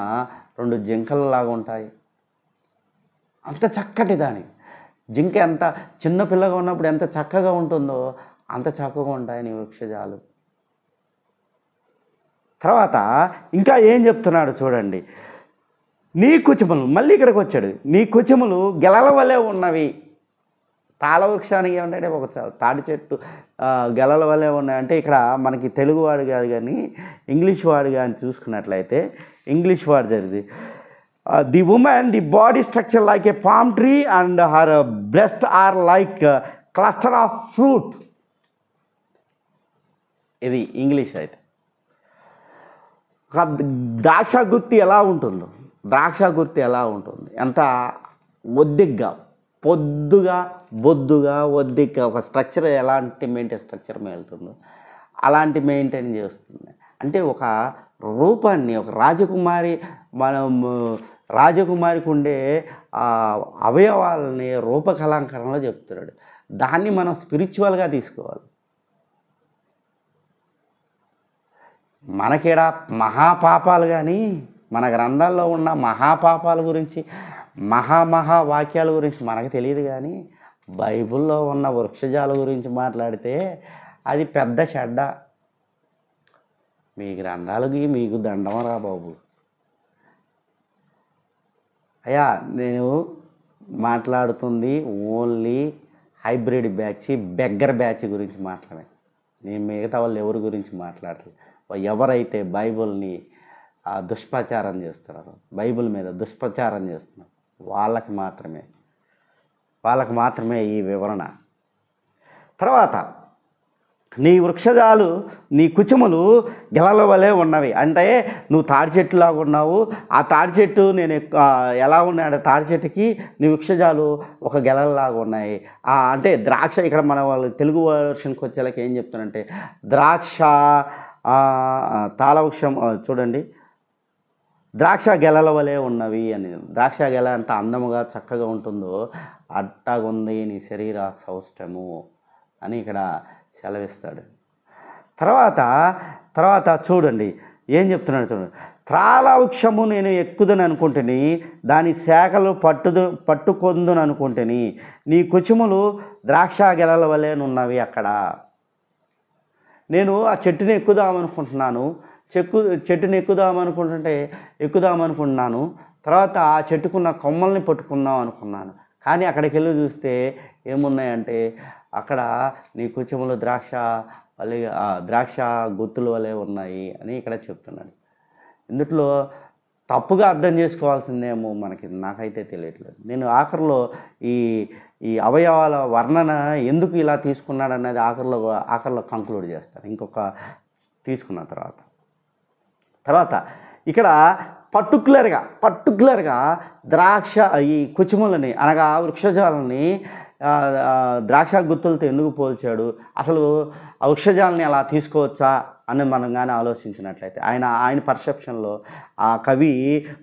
2 జింకలలాగా ఉంటాయి. అంత చక్కటి దాని జింక ఎంత చిన్నపిల్లగా ఉన్నప్పుడు ఎంత చక్కగా ఉంటుందో అంత చక్కగా ఉంటాయి నీ వృక్షజాలు. తర్వాత ఇంకా ఏం చెప్తున్నాడు చూడండి, నీ కుచములు, మళ్ళీ ఇక్కడికి వచ్చాడు, నీ కుచములు గెలల వలె ఉన్నవి. తాళ వృక్షానికి ఏమంటే ఒక తాటి చెట్టు గెలల వలె ఉన్నాయంటే ఇక్కడ మనకి తెలుగు వాడు కాదు కానీ ఇంగ్లీష్ వాడు కానీ చూసుకున్నట్లయితే ఇంగ్లీష్ వాడు జరిగింది, the woman the body structure like a palm tree and her breast are like cluster of fruit. ఇది ఇంగ్లీష్ అయితే. ద్రాక్ష గుత్తి ఎలా ఉంటుందో, ద్రాక్ష గుత్తి ఎలా ఉంటుంది, ఎంత ఒద్దిగ్గా, బొద్దుగా ఒద్దిగ్గా ఒక స్ట్రక్చర్ ఎలాంటి స్ట్రక్చర్ వెళ్తుందో అలాంటి మెయింటైన్ చేస్తుంది. అంటే ఒక రూపాన్ని, ఒక రాజకుమారి, మనం రాజకుమారికి ఉండే అవయవాలని రూపకలంకరణలో చెప్తున్నాడు. దాన్ని మనం స్పిరిచువల్గా తీసుకోవాలి. మనకేడా మహాపాపాలు కానీ మన గ్రంథాల్లో ఉన్న మహాపాపాల గురించి, మహావాక్యాల గురించి మనకు తెలియదు, కానీ బైబిల్లో ఉన్న వృక్షజాల గురించి మాట్లాడితే అది పెద్ద చెడ్డ. మీ గ్రంథాలకి మీకు దండమరా బాబు. అయ్యా, నేను మాట్లాడుతుంది only hybrid batch, beggar batch గురించి మాట్లాడాను. నేను మిగతా వాళ్ళు ఎవరి గురించి మాట్లాడలేదు. ఎవరైతే బైబిల్ని దుష్ప్రచారం చేస్తున్నారో, బైబిల్ మీద దుష్ప్రచారం చేస్తున్నారు, వాళ్ళకి మాత్రమే ఈ వివరణ. తర్వాత నీ వృక్షజాలు నీ కుచుములు గెలల వలె ఉన్నవి. అంటే నువ్వు తాడి చెట్టులాగా ఉన్నావు. ఆ తాడి చెట్టు నేను ఎలా ఉన్నాడు, తాడి చెట్టుకి నీ వృక్షజాలు ఒక గెలలాగా ఉన్నాయి. అంటే ద్రాక్ష, ఇక్కడ మన వాళ్ళు తెలుగు వర్షన్కి వచ్చేలాకి ఏం చెప్తానంటే ద్రాక్ష తాళవృక్షం చూడండి, ద్రాక్ష గెలల వలె ఉన్నవి అని. ద్రాక్ష గెల ఎంత అందముగా చక్కగా ఉంటుందో అట్టాగుంది నీ శరీర సౌష్టము అని ఇక్కడ సెలవిస్తాడు. తర్వాత చూడండి ఏం చెప్తున్నాడు చూడండి. త్రాళవృక్షము నేను ఎక్కుదని అనుకుంటుని, దాని శాఖలు పట్టుకొందును అనుకుంటుని, నీ కుచుములు ద్రాక్ష గెలల వలెనున్నవి. అక్కడ నేను ఆ చెట్టుని ఎక్కుదామనుకుంటున్నాను, చెట్టుని ఎక్కుదామనుకుంటున్నాను. తర్వాత ఆ చెట్టుకున్న కొమ్మల్ని పట్టుకుందాం అనుకున్నాను. కానీ అక్కడికి వెళ్ళి చూస్తే ఏమున్నాయంటే అక్కడ నీ కుచుములు ద్రాక్ష గుత్తుల వలె ఉన్నాయి అని ఇక్కడ చెప్తున్నాడు. ఇందులో తప్పుగా అర్థం చేసుకోవాల్సిందేమో నాకైతే తెలియట్లేదు. నేను ఆఖరిలో ఈ అవయవాల వర్ణన ఎందుకు ఇలా తీసుకున్నాడు అన్నది ఆఖరిలో కంక్లూడ్ చేస్తాను ఇంకొక తీసుకున్న తర్వాత ఇక్కడ పర్టికులర్గా ద్రాక్ష ఈ కుచుములని అనగా వృక్షజాలని ద్రాక్ష గుత్తులతో ఎందుకు పోల్చాడు, అసలు ఆ వృక్షజాలని అలా తీసుకోవచ్చా అని మనం కానీ ఆలోచించినట్లయితే, ఆయన పర్సెప్షన్లో, ఆ కవి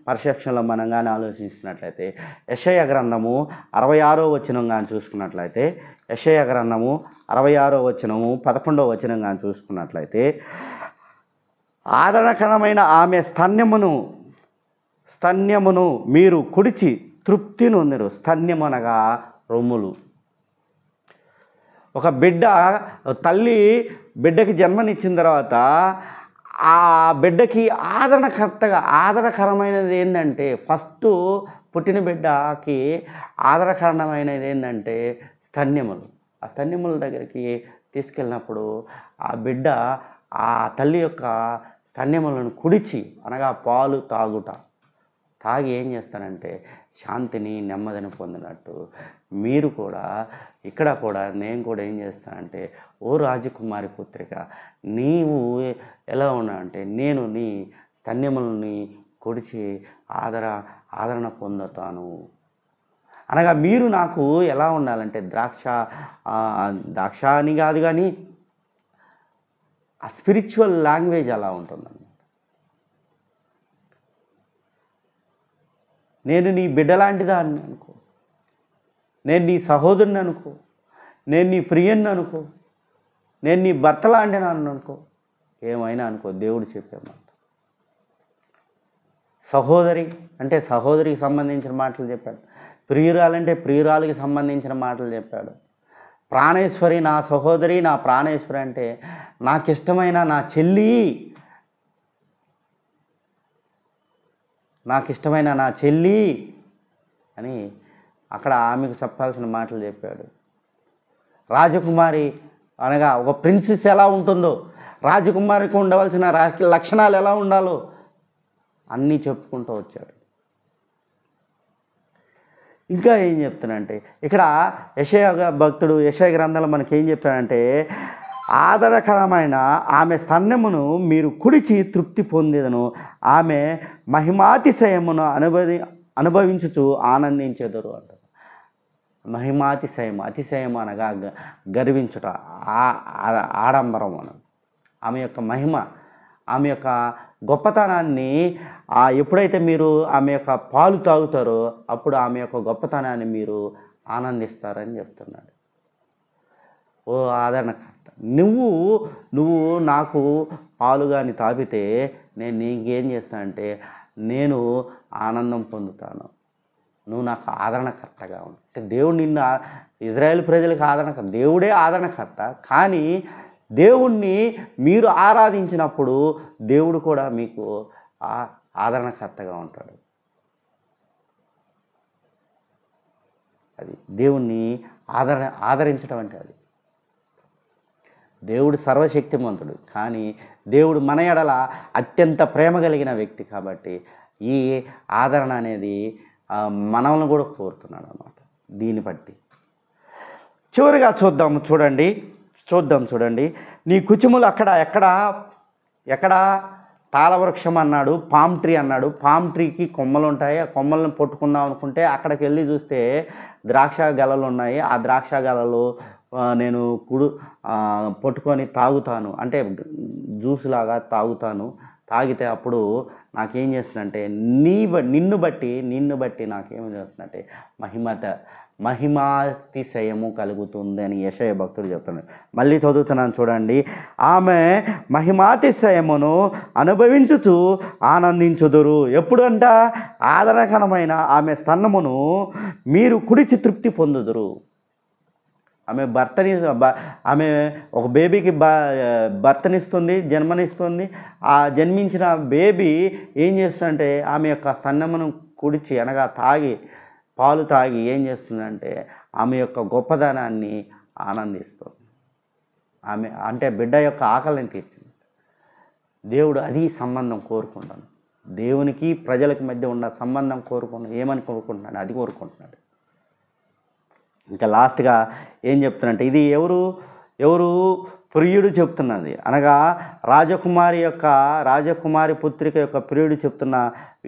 పర్సెప్షన్లో మనం కానీ ఆలోచించినట్లయితే, యెషయా గ్రంథము 66వ వచనం కానీ చూసుకున్నట్లయితే, యెషయా గ్రంథము 66వ వచనము 11వ వచనం కానీ చూసుకున్నట్లయితే, ఆదరణకరమైన ఆమె స్తన్యమును మీరు కుడిచి తృప్తి నొందరు. స్తన్యమనగా రొమ్ములు. ఒక తల్లి బిడ్డకి జన్మనిచ్చిన తర్వాత ఆ బిడ్డకి ఆదరణకరమైనది ఏంటంటే, ఫస్ట్ పుట్టిన బిడ్డకి ఆదరణకరమైనది ఏంటంటే స్తన్యములు. ఆ స్తన్యముల దగ్గరికి తీసుకెళ్ళినప్పుడు ఆ బిడ్డ ఆ తల్లి యొక్క స్తన్యములను కుడిచి అనగా పాలు తాగి ఏం చేస్తానంటే శాంతిని నెమ్మదిని పొందినట్టు మీరు కూడా ఇక్కడ కూడా నేను కూడా ఏం చేస్తానంటే, ఓ రాజకుమారి పుత్రిక నీవు ఎలా ఉన్నా అంటే నేను నీ స్తన్యములని కుడిచి ఆదరణ పొందుతాను అనగా మీరు నాకు ఎలా ఉండాలంటే ద్రాక్ష అని కాదు కానీ ఆ స్పిరిచువల్ లాంగ్వేజ్ అలా ఉంటుందన్నమాట. నేను నీ బిడ్డలాంటిదాన్ని అనుకో, నేను నీ సహోదరుని అనుకో, నేను నీ ప్రియుని అనుకో, నేను నీ భర్త లాంటిని అనుకో, ఏమైనా అనుకో. దేవుడు చెప్పేమాట సహోదరి అంటే సహోదరికి సంబంధించిన మాటలు చెప్పాడు, ప్రియురాలంటే ప్రియురాలికి సంబంధించిన మాటలు చెప్పాడు. ప్రాణేశ్వరి నా సహోదరి, నా ప్రాణేశ్వరి అంటే నాకు ఇష్టమైన నా చెల్లి, అని అక్కడ ఆమెకు చెప్పాల్సిన మాటలు చెప్పాడు. రాజకుమారి అనగా ఒక ప్రిన్సెస్ ఎలా ఉంటుందో, రాజకుమారికి ఉండవలసిన లక్షణాలు ఎలా ఉండాలో అన్నీ చెప్పుకుంటూ వచ్చాడు. ఇంకా ఏం చెప్తానంటే ఇక్కడ యెషయా గ్రంథంలో మనకి ఏం చెప్తాడంటే, ఆదరణకరమైన ఆమె స్తన్యమును మీరు కుడిచి తృప్తి పొందేదను, ఆమె మహిమాతిశయమును అనుభవించుచు ఆనందించెదరు అంటారు. అతిశయము అనగా గర్వించుట, ఆడంబరం అను. ఆమె యొక్క మహిమ, ఆమె యొక్క గొప్పతనాన్ని ఎప్పుడైతే మీరు ఆమె యొక్క పాలు తాగుతారో అప్పుడు ఆమె యొక్క గొప్పతనాన్ని మీరు ఆనందిస్తారని చెప్తున్నాడు. ఓ ఆదరణకర్త, నువ్వు నాకు పాలు కానీ తాపితే నేను నీకేం చేస్తానంటే నేను ఆనందం పొందుతాను. నువ్వు నాకు ఆదరణకర్తగా ఉంటావు. అంటే దేవుడు నిన్ను ఇజ్రాయేల్ ప్రజలకు దేవుడే ఆదరణకర్త. కానీ దేవుణ్ణి మీరు ఆరాధించినప్పుడు దేవుడు కూడా మీకు ఆదరణకర్తగా ఉంటాడు. అది దేవుణ్ణి ఆదరించడం అంటే అది. దేవుడు సర్వశక్తిమంతుడు, కానీ దేవుడు మన ఎడల అత్యంత ప్రేమ కలిగిన వ్యక్తి కాబట్టి ఈ ఆదరణ అనేది మనల్ని కూడా కోరుతున్నాడు అన్నమాట. దీన్ని బట్టి చివరిగా చూద్దాము. చూడండి, చూద్దాం చూడండి. నీ కుచుములు ఎక్కడ తాళవృక్షం అన్నాడు, పామ్ ట్రీ అన్నాడు. పామ్ ట్రీకి కొమ్మలు ఉంటాయి. ఆ కొమ్మలను పట్టుకుందాం అనుకుంటే అక్కడికి వెళ్ళి చూస్తే ద్రాక్ష గెలలు ఉన్నాయి. ఆ ద్రాక్ష గెలలు నేను పట్టుకొని తాగుతాను, అంటే జ్యూస్ లాగా తాగుతాను. తాగితే అప్పుడు నాకేం చేస్తుందంటే నిన్ను బట్టి నాకేం చేస్తుందంటే మహిమాతిశయము కలుగుతుంది అని యెషయా భక్తుడు చెప్తున్నాడు. మళ్ళీ చదువుతున్నాను చూడండి. ఆమె మహిమాతిశయమును అనుభవించుచు ఆనందించుదురు. ఎప్పుడంట? ఆదరణకరమైన ఆమె స్తనమును మీరు కుడిచి తృప్తి పొందుదురు. ఆమె ఒక బేబీకి భర్తనిస్తుంది, జన్మనిస్తుంది. ఆ జన్మించిన బేబీ ఏం చేస్తుందంటే ఆమె యొక్క స్తనమును కుడిచి అనగా పాలు తాగి ఏం చేస్తుందంటే ఆమె యొక్క గొప్పదనాన్ని ఆనందిస్తుంది. ఆమె అంటే బిడ్డ యొక్క ఆకలిని తీర్చింది. దేవుడు అది సంబంధం కోరుకుంటాను. దేవునికి ప్రజలకి మధ్య ఉన్న సంబంధం ఏమని కోరుకుంటున్నాడు? అది కోరుకుంటున్నాడు. ఇంకా లాస్ట్గా ఏం చెప్తున్నంటే ఇది ఎవరు ప్రియుడు చెప్తున్నది, అనగా రాజకుమారి పుత్రిక యొక్క ప్రియుడు చెప్తున్న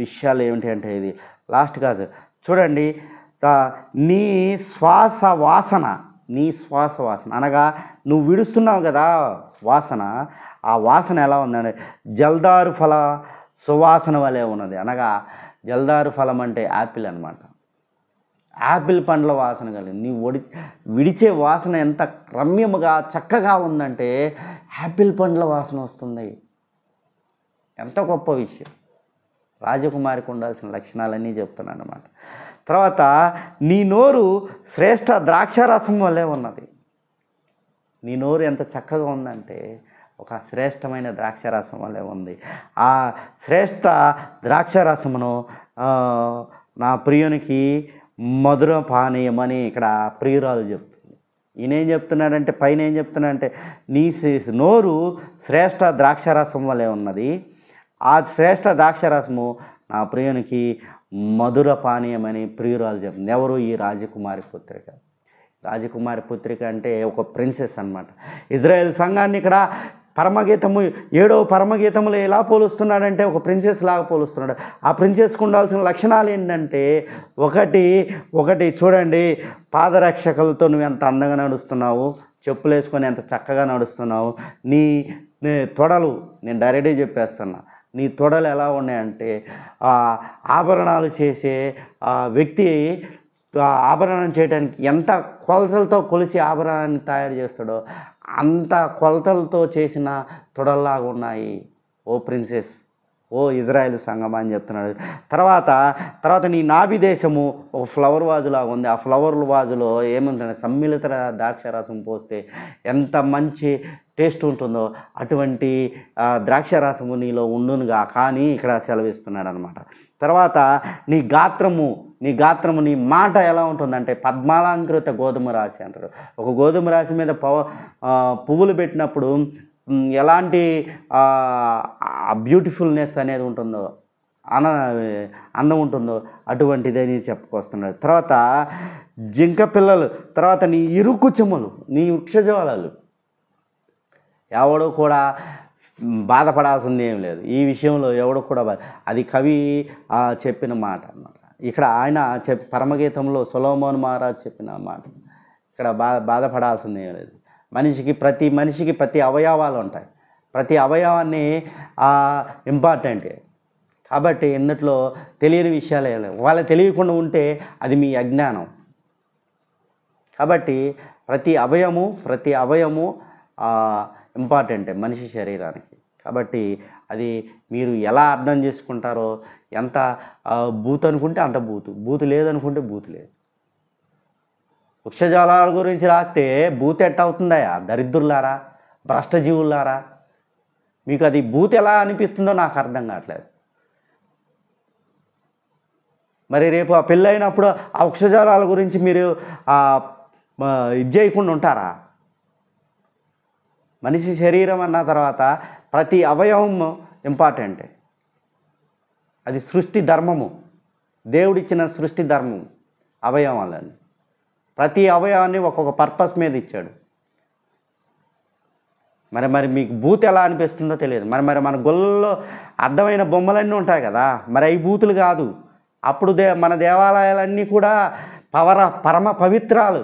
విషయాలు ఏమిటి అంటే ఇది లాస్ట్ కాదు చూడండి. నీ శ్వాస వాసన అనగా నువ్వు విడుస్తున్నావు కదా వాసన, ఆ వాసన ఎలా ఉందంటే జల్దారు ఫల సువాసన వలె ఉన్నది. అనగా జల్దారు ఫలం అంటే యాపిల్ అన్నమాట. యాపిల్ పండ్ల వాసన కలిగింది. నీ విడిచే వాసన ఎంత రమ్యముగా చక్కగా ఉందంటే యాపిల్ పండ్ల వాసన వస్తుంది. ఎంత గొప్ప విషయం! రాజకుమారికి ఉండాల్సిన లక్షణాలన్నీ చెప్తున్నాను అన్నమాట. తర్వాత నీ నోరు శ్రేష్ఠ ద్రాక్షారసం వల్లే ఉన్నది. నీ నోరు ఎంత చక్కగా ఉందంటే ఒక శ్రేష్టమైన ద్రాక్షారసం వల్లే ఉంది. ఆ శ్రేష్ఠ ద్రాక్షారసమును నా ప్రియునికి మధుర పానీయం అని ఇక్కడ ప్రియురాలు చెప్తుంది. ఈయన ఏం చెప్తున్నాడంటే పైన ఏం చెప్తున్నాడంటే నీ నోరు శ్రేష్ఠ ద్రాక్షారసం వలె ఉన్నది. ఆ శ్రేష్ఠ ద్రాక్షారసము నా ప్రియునికి మధుర పానీయం అని ప్రియురాలు చెప్తుంది. ఎవరు? ఈ రాజకుమారి పుత్రిక అంటే ఒక ప్రిన్సెస్ అన్నమాట. ఇజ్రాయెల్ సంఘాన్ని ఇక్కడ పరమగీతము 7వ పరమగీతములు ఎలా పోలుస్తున్నాడంటే ఒక ప్రిన్సెస్ లాగా పోలుస్తున్నాడు. ఆ ప్రిన్సెస్కి ఉండాల్సిన లక్షణాలు ఏంటంటే ఒకటి చూడండి, పాదరక్షకులతో నువ్వు ఎంత అందంగా నడుస్తున్నావు, చెప్పులు వేసుకొని ఎంత చక్కగా నడుస్తున్నావు. నీ తొడలు, నేను డైరెక్ట్గా చెప్పేస్తున్నా, నీ తొడలు ఎలా ఉన్నాయంటే ఆభరణాలు చేసే వ్యక్తి ఆభరణం చేయడానికి ఎంత కొలతలతో కొలిసి ఆభరణాన్ని తయారు చేస్తాడో అంత కొలతలతో చేసిన తొడల్లాగా ఉన్నాయి ఓ ప్రిన్సెస్, ఓ ఇజ్రాయెల్ సంఘం అని చెప్తున్నాడు. తర్వాత నీ నాభి దేశము ఒక ఫ్లవర్ వాజులాగా ఉంది. ఆ ఫ్లవర్ వాజులో ఏముంటుంది? సమ్మిళిత ద్రాక్షారసం పోస్తే ఎంత మంచి టేస్ట్ ఉంటుందో అటువంటి ద్రాక్షారసము నీలో ఉండునుగా కానీ ఇక్కడ సెలవిస్తున్నాడు అనమాట. తర్వాత నీ గాత్రము నీ మాట ఎలా ఉంటుందంటే పద్మాలంకృత గోధుమ రాశి అంటారు. ఒక గోధుమ రాశి మీద పువ్వులు పెట్టినప్పుడు ఎలాంటి బ్యూటిఫుల్నెస్ అనేది ఉంటుందో, అందం ఉంటుందో అటువంటిదని చెప్పుకొస్తున్నాడు. తర్వాత జింక పిల్లలు, తర్వాత నీ ఇరుకు చెములు, నీ వృక్షజాలాలు, ఎవడో కూడా బాధపడాల్సింది ఏం లేదు ఈ విషయంలో. ఎవడో కూడా అది కవి చెప్పిన మాట అన్నమాట. ఇక్కడ ఆయన పరమగీతంలో సొలొమోను మహారాజు చెప్పిన మాట. ఇక్కడ బాధపడాల్సింది ఏం లేదు. ప్రతి మనిషికి ప్రతి అవయవాలు ఉంటాయి. ప్రతి అవయవాన్ని ఇంపార్టెంటే. కాబట్టి ఇందులో తెలియని విషయాలు ఏం లేవు. వాళ్ళకి తెలియకుండా ఉంటే అది మీ అజ్ఞానం. కాబట్టి ప్రతి అవయవము ఇంపార్టెంటే మనిషి శరీరానికి. కాబట్టి అది మీరు ఎలా అర్థం చేసుకుంటారో, ఎంత బూత్ అనుకుంటే అంత బూతు లేదనుకుంటే బూతు లేదు. వృక్షజాలాల గురించి రాస్తే బూత్ ఎట్ట అవుతుందయా దరిద్రులారా, భ్రష్టజీవులారా? మీకు అది బూత్ ఎలా అనిపిస్తుందో నాకు అర్థం కావట్లేదు. మరి రేపు ఆ పెళ్ళి అయినప్పుడు ఆ వృక్షజాలాల గురించి మీరు ఇది చేయకుండా ఉంటారా? మనిషి శరీరం అన్న తర్వాత ప్రతి అవయవం ఇంపార్టెంటే. అది సృష్టి ధర్మము, దేవుడిచ్చిన సృష్టి ధర్మం అవయవాలని. ప్రతి అవయవాన్ని ఒక్కొక్క పర్పస్ మీద ఇచ్చాడు. మరి మీకు బూత్ ఎలా అనిపిస్తుందో తెలియదు. మరి మన గొల్లలో అడ్డమైన బొమ్మలన్నీ ఉంటాయి కదా, మరి అవి బూతులు కాదు. అప్పుడు మన దేవాలయాలన్నీ కూడా పరమ పవిత్రాలు.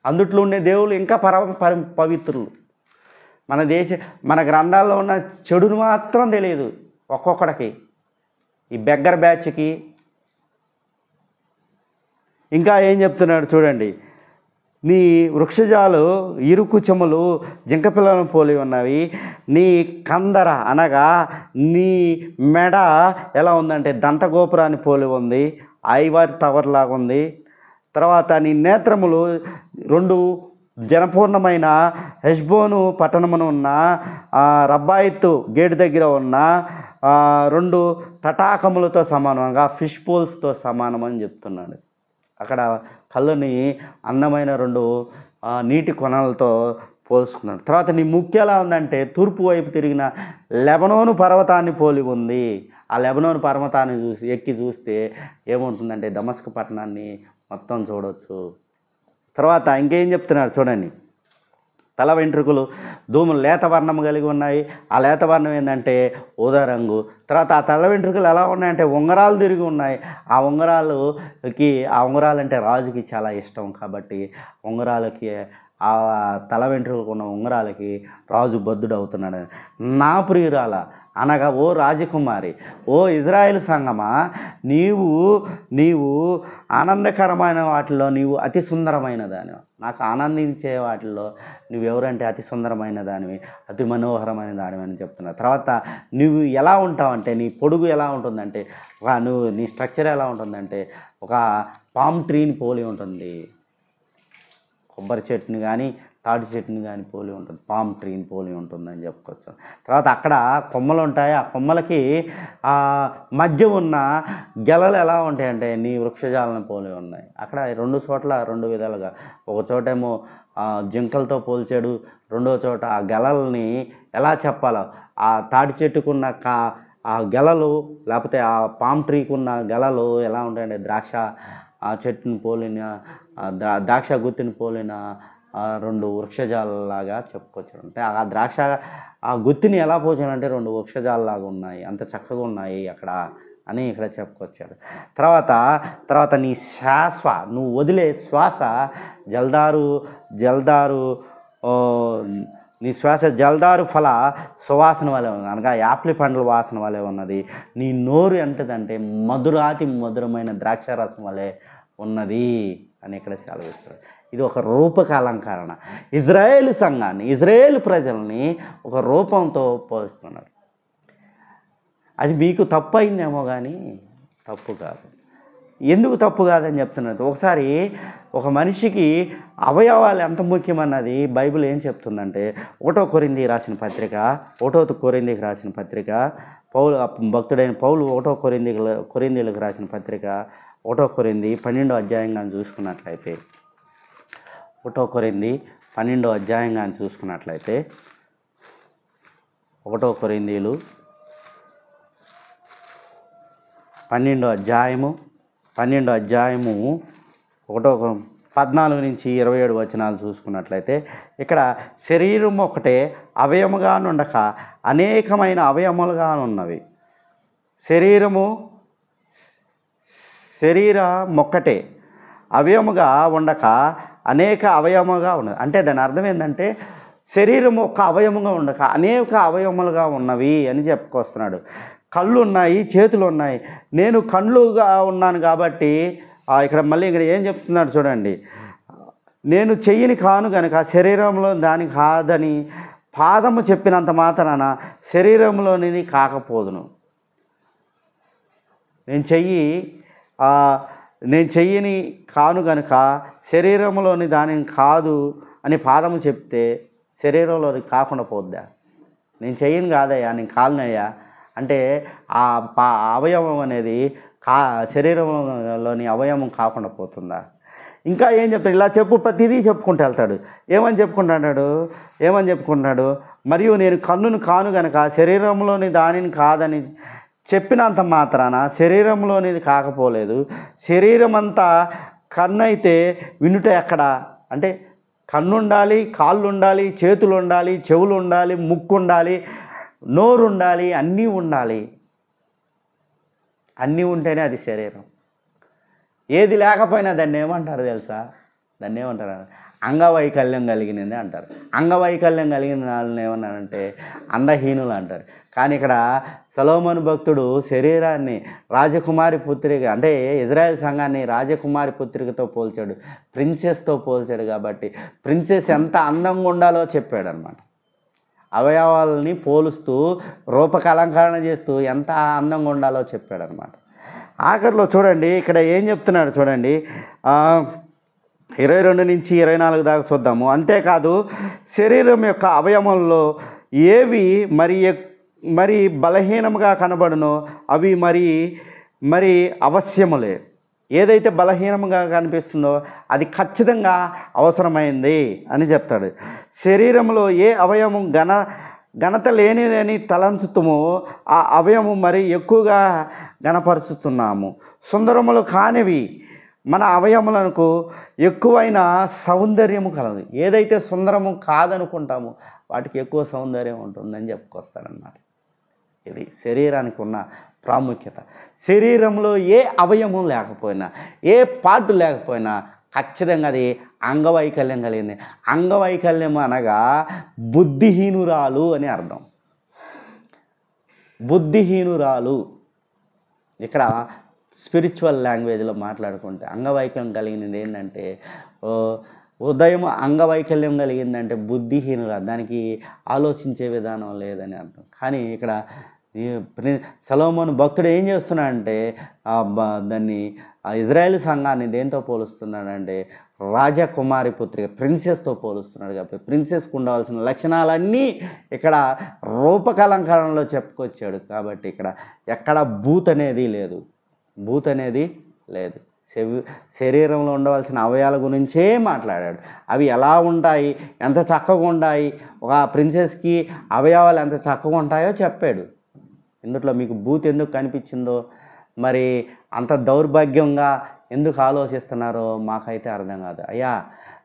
అందుట్లో ఉండే దేవుళ్ళు ఇంకా పవిత్రులు. మన గ్రంథాల్లో ఉన్న చెడును మాత్రం తెలియదు ఒక్కొక్కడికి, ఈ బెగ్గర్ బ్యాచ్కి. ఇంకా ఏం చెప్తున్నాడు చూడండి, నీ వృక్షజాలు ఇరుకు చెములు జింక పిల్లలను పోలి ఉన్నవి, నీ కందర అనగా నీ మెడ ఎలా ఉందంటే దంతగోపురాన్ని పోలి ఉంది, ఐవారి టవర్ లాగా ఉంది. తర్వాత నీ నేత్రములు 2 జనపూర్ణమైన హెష్బోను పట్టణమును ఉన్న రబ్బాయిత్తు గేటు దగ్గర ఉన్న 2 తటాకములతో సమానంగా ఫిష్ పోల్స్తో సమానం అని చెప్తున్నాడు. అక్కడ కళ్ళుని అందమైన 2 నీటి కొనలతో పోల్చుకున్నాడు. తర్వాత నీ ముక్కు ఎలా ఉందంటే తూర్పు వైపు తిరిగిన లెబనోను పర్వతాన్ని పోలి ఉంది. ఆ లెబనోను పర్వతాన్ని ఎక్కి చూస్తే ఏముంటుందంటే దమస్కు పట్టణాన్ని మొత్తం చూడవచ్చు. తర్వాత ఇంకేం చెప్తున్నాడు చూడండి, తల వెంట్రుకలు ధూములు లేత వర్ణం కలిగి ఉన్నాయి. ఆ లేత వర్ణం ఏంటంటే ఊదా రంగు. తర్వాత ఆ తల వెంట్రుకలు ఎలా ఉన్నాయంటే ఉంగరాలు తిరిగి ఉన్నాయి. ఆ ఉంగరాలంటే రాజుకి చాలా ఇష్టం కాబట్టి ఉంగరాలకి, ఆ తల వెంట్రుకలకు ఉన్న ఉంగరాలకి రాజు బద్ధుడు అవుతున్నాడు. నా ప్రియురాల అనగా ఓ రాజకుమారి, ఓ ఇజ్రాయేలు సంగమా, నీవు ఆనందకరమైన వాటిల్లో నీవు అతి సుందరమైన దానివి. నాకు ఆనందించే వాటిల్లో నువ్వెవరంటే అతి సుందరమైన దానివి, అతి మనోహరమైన దానివి అని చెప్తున్నా. తర్వాత నువ్వు ఎలా ఉంటావంటే నీ పొడుగు ఎలా ఉంటుందంటే నీ స్ట్రక్చర్ ఎలా ఉంటుందంటే ఒక పామ్ ట్రీని పోలి ఉంటుంది. కొబ్బరి చెట్టుని కానీ తాటి చెట్టుని కానీ పోలి ఉంటుంది, పామ్ ట్రీని పోలి ఉంటుందని చెప్పుకోవచ్చు. తర్వాత అక్కడ కొమ్మలు ఉంటాయి. ఆ కొమ్మలకి మధ్య ఉన్న గెలలు ఎలా ఉంటాయంటే నీ వృక్షజాలను పోలి ఉన్నాయి. అక్కడ 2 చోట్ల 2 విధాలుగా, ఒక చోటేమో జింకలతో పోల్చాడు, రెండో చోట ఆ గెలల్ని ఎలా చెప్పాలో, ఆ తాటి చెట్టుకున్న ఆ గెలలు లేకపోతే ఆ పామ్ ట్రీకి ఉన్న గెలలు ఎలా ఉంటాయంటే ద్రాక్ష చెట్టుని పోలిన ద్రాక్ష గుత్తిని పోలిన 2 వృక్షజాలలాగా చెప్పుకోవచ్చు. అంటే ఆ గుత్తిని ఎలా పోల్చానంటే 2 వృక్షజాలలాగా ఉన్నాయి, అంత చక్కగా ఉన్నాయి అక్కడ అని ఇక్కడ చెప్పుకొచ్చాడు. తర్వాత నీ నువ్వు వదిలే శ్వాస జల్దారు నీ శ్వాస జల్దారు ఫల సువాసన వలె ఉంది, అనగా యాప్లి పండ్ల వాసన వలె ఉన్నది. నీ నోరు ఎంతదంటే మధురాతి మధురమైన ద్రాక్షారసం వలె ఉన్నది అని ఇక్కడ సెలవిస్తాడు. ఇది ఒక రూపక అలంకరణ. ఇజ్రాయేలు సంఘాన్ని, ఇజ్రాయేలు ప్రజల్ని ఒక రూపంతో పోలుస్తున్నాడు. అది మీకు తప్పు అయిందేమో కానీ తప్పు కాదు. ఎందుకు తప్పు కాదని చెప్తున్నది, ఒకసారి ఒక మనిషికి అవయవాలు ఎంత ముఖ్యమన్నది బైబిల్ ఏం చెప్తుందంటే 1 కొరింథీ రాసిన పత్రిక, 1 కొరింథీకి రాసిన పత్రిక, భక్తుడైన పౌలు 1 కొరింథీలకు రాసిన పత్రిక 1 కొరింథీ 12వ అధ్యాయంగా చూసుకున్నట్లయితే 1 కొరింథీ 12వ అధ్యాయంగా చూసుకున్నట్లయితే 1 కొరింథీలు 12వ అధ్యాయము 14 నుంచి 27 వచనాలు చూసుకున్నట్లయితే ఇక్కడ శరీరం ఒకటే అవయముగా నుండక అనేకమైన అవయములుగానున్నవి. శరీరం ఒక్కటే అవయముగా ఉండక అనేక అవయముగా ఉన్నది. అంటే దాని అర్థం ఏంటంటే శరీరం ఒక అవయముగా ఉండక అనేక అవయములుగా ఉన్నవి అని చెప్పుకొస్తున్నాడు. కళ్ళు ఉన్నాయి, చేతులు ఉన్నాయి. నేను కళ్ళుగా ఉన్నాను కాబట్టి ఇక్కడ ఏం చెప్తున్నాడు చూడండి, నేను చెయ్యిని కాను గనక శరీరంలో దాని కాదని పాదము చెప్పినంత మాత్రాన శరీరంలోనిది కాకపోదును. నేను చెయ్యిని కాను గనుక శరీరంలోని దానిని కాదు అని పాదము చెప్తే శరీరంలోని కాకుండా పోద్దా? నేను చెయ్యను కాదయ్యా, నేను కాలునయ్యా అంటే ఆ అవయవం అనేది శరీరంలోని అవయవం కాకుండా పోతుందా? ఇంకా ఏం చెప్తాడు, ఇలా ప్రతిదీ చెప్పుకుంటూ వెళ్తాడు. ఏమని చెప్పుకుంటున్నాడు, మరియు నేను కన్నును కాను గనక శరీరంలోని దానిని కాదని చెప్పినంత మాత్రాన శరీరంలోనిది కాకపోలేదు. శరీరం అంతా కన్ను అయితే వినుట ఎక్కడ అంటే కన్ను ఉండాలి, కాళ్ళు ఉండాలి, చేతులు ఉండాలి, చెవులు ఉండాలి, ముక్కు ఉండాలి, నోరు ఉండాలి, అన్నీ ఉండాలి. అన్నీ ఉంటేనే అది శరీరం. ఏది లేకపోయినా దాన్ని ఏమంటారు తెలుసా? దాన్ని ఏమంటారు? అంగవైకల్యం కలిగినది అంటారు. అంగవైకల్యం కలిగిన వాళ్ళని ఏమన్నారంటే అందహీనులు అంటారు. కానీ ఇక్కడ సొలొమోను భక్తుడు శరీరాన్ని రాజకుమారి పుత్రిక, అంటే ఇజ్రాయెల్ సంఘాన్ని రాజకుమారి పుత్రికతో పోల్చాడు, ప్రిన్సెస్తో పోల్చాడు. కాబట్టి ప్రిన్సెస్ ఎంత అందంగా ఉండాలో చెప్పాడు అనమాట. అవయవాలని పోలుస్తూ రూపకలంకరణ చేస్తూ ఎంత అందంగా ఉండాలో చెప్పాడు అనమాట. ఆఖరిలో చూడండి ఇక్కడ ఏం చెప్తున్నాడు చూడండి, 22 నుంచి 24 దాకా చూద్దాము. అంతేకాదు శరీరం యొక్క అవయవంలో ఏవి మరి బలహీనంగా కనబడునో అవి మరి అవశ్యములే. ఏదైతే బలహీనంగా కనిపిస్తుందో అది ఖచ్చితంగా అవసరమైంది అని చెప్తాడు. శరీరంలో ఏ అవయవం ఘనత లేనిదని తలంచుతామో ఆ అవయవం మరి ఎక్కువగా గణపరుచుతున్నాము. సుందరములు కానివి మన అవయములకు ఎక్కువైన సౌందర్యము కలదు. ఏదైతే సుందరము కాదనుకుంటామో వాటికి ఎక్కువ సౌందర్యం ఉంటుందని చెప్పుకొస్తాడన్నమాట. ఇది శరీరానికి ఉన్న ప్రాముఖ్యత. శరీరంలో ఏ అవయవం లేకపోయినా, ఏ పార్టు లేకపోయినా ఖచ్చితంగా అది అంగవైకల్యం కలిగింది. అంగవైకల్యం అనగా బుద్ధిహీనురాలు అని అర్థం. బుద్ధిహీనురాలు ఇక్కడ స్పిరిచువల్ లాంగ్వేజ్లో మాట్లాడుకుంటే అంగవైకల్యం కలిగినది ఏంటంటే, ఉదయం అంగవైకల్యం కలిగిందంటే బుద్ధిహీనురాలు, దానికి ఆలోచించే విధానం లేదని అర్థం. కానీ ఇక్కడ సొలొమోను భక్తుడు ఏం చేస్తున్నాడంటే దాన్ని ఇజ్రాయేల్ సంఘాన్ని దేంతో పోలుస్తున్నాడంటే రాజకుమారి పుత్రిక ప్రిన్సెస్తో పోలుస్తున్నాడు. కాబట్టి ప్రిన్సెస్కు ఉండవలసిన లక్షణాలన్నీ ఇక్కడ రూపకలంకరణలో చెప్పుకొచ్చాడు. కాబట్టి ఇక్కడ ఎక్కడ బూత్ అనేది లేదు. శరీరంలో ఉండవలసిన అవయాల గురించే మాట్లాడాడు. అవి ఎలా ఉంటాయి, ఎంత చక్కగా ఉంటాయి, ఒక ప్రిన్సెస్కి అవయవాలు ఎంత చక్కగా ఉంటాయో చెప్పాడు. ఇందులో మీకు బూత్ ఎందుకు కనిపించిందో, మరి అంత దౌర్భాగ్యంగా ఎందుకు ఆలోచిస్తున్నారో మాకైతే అర్థం కాదు. అయ్యా,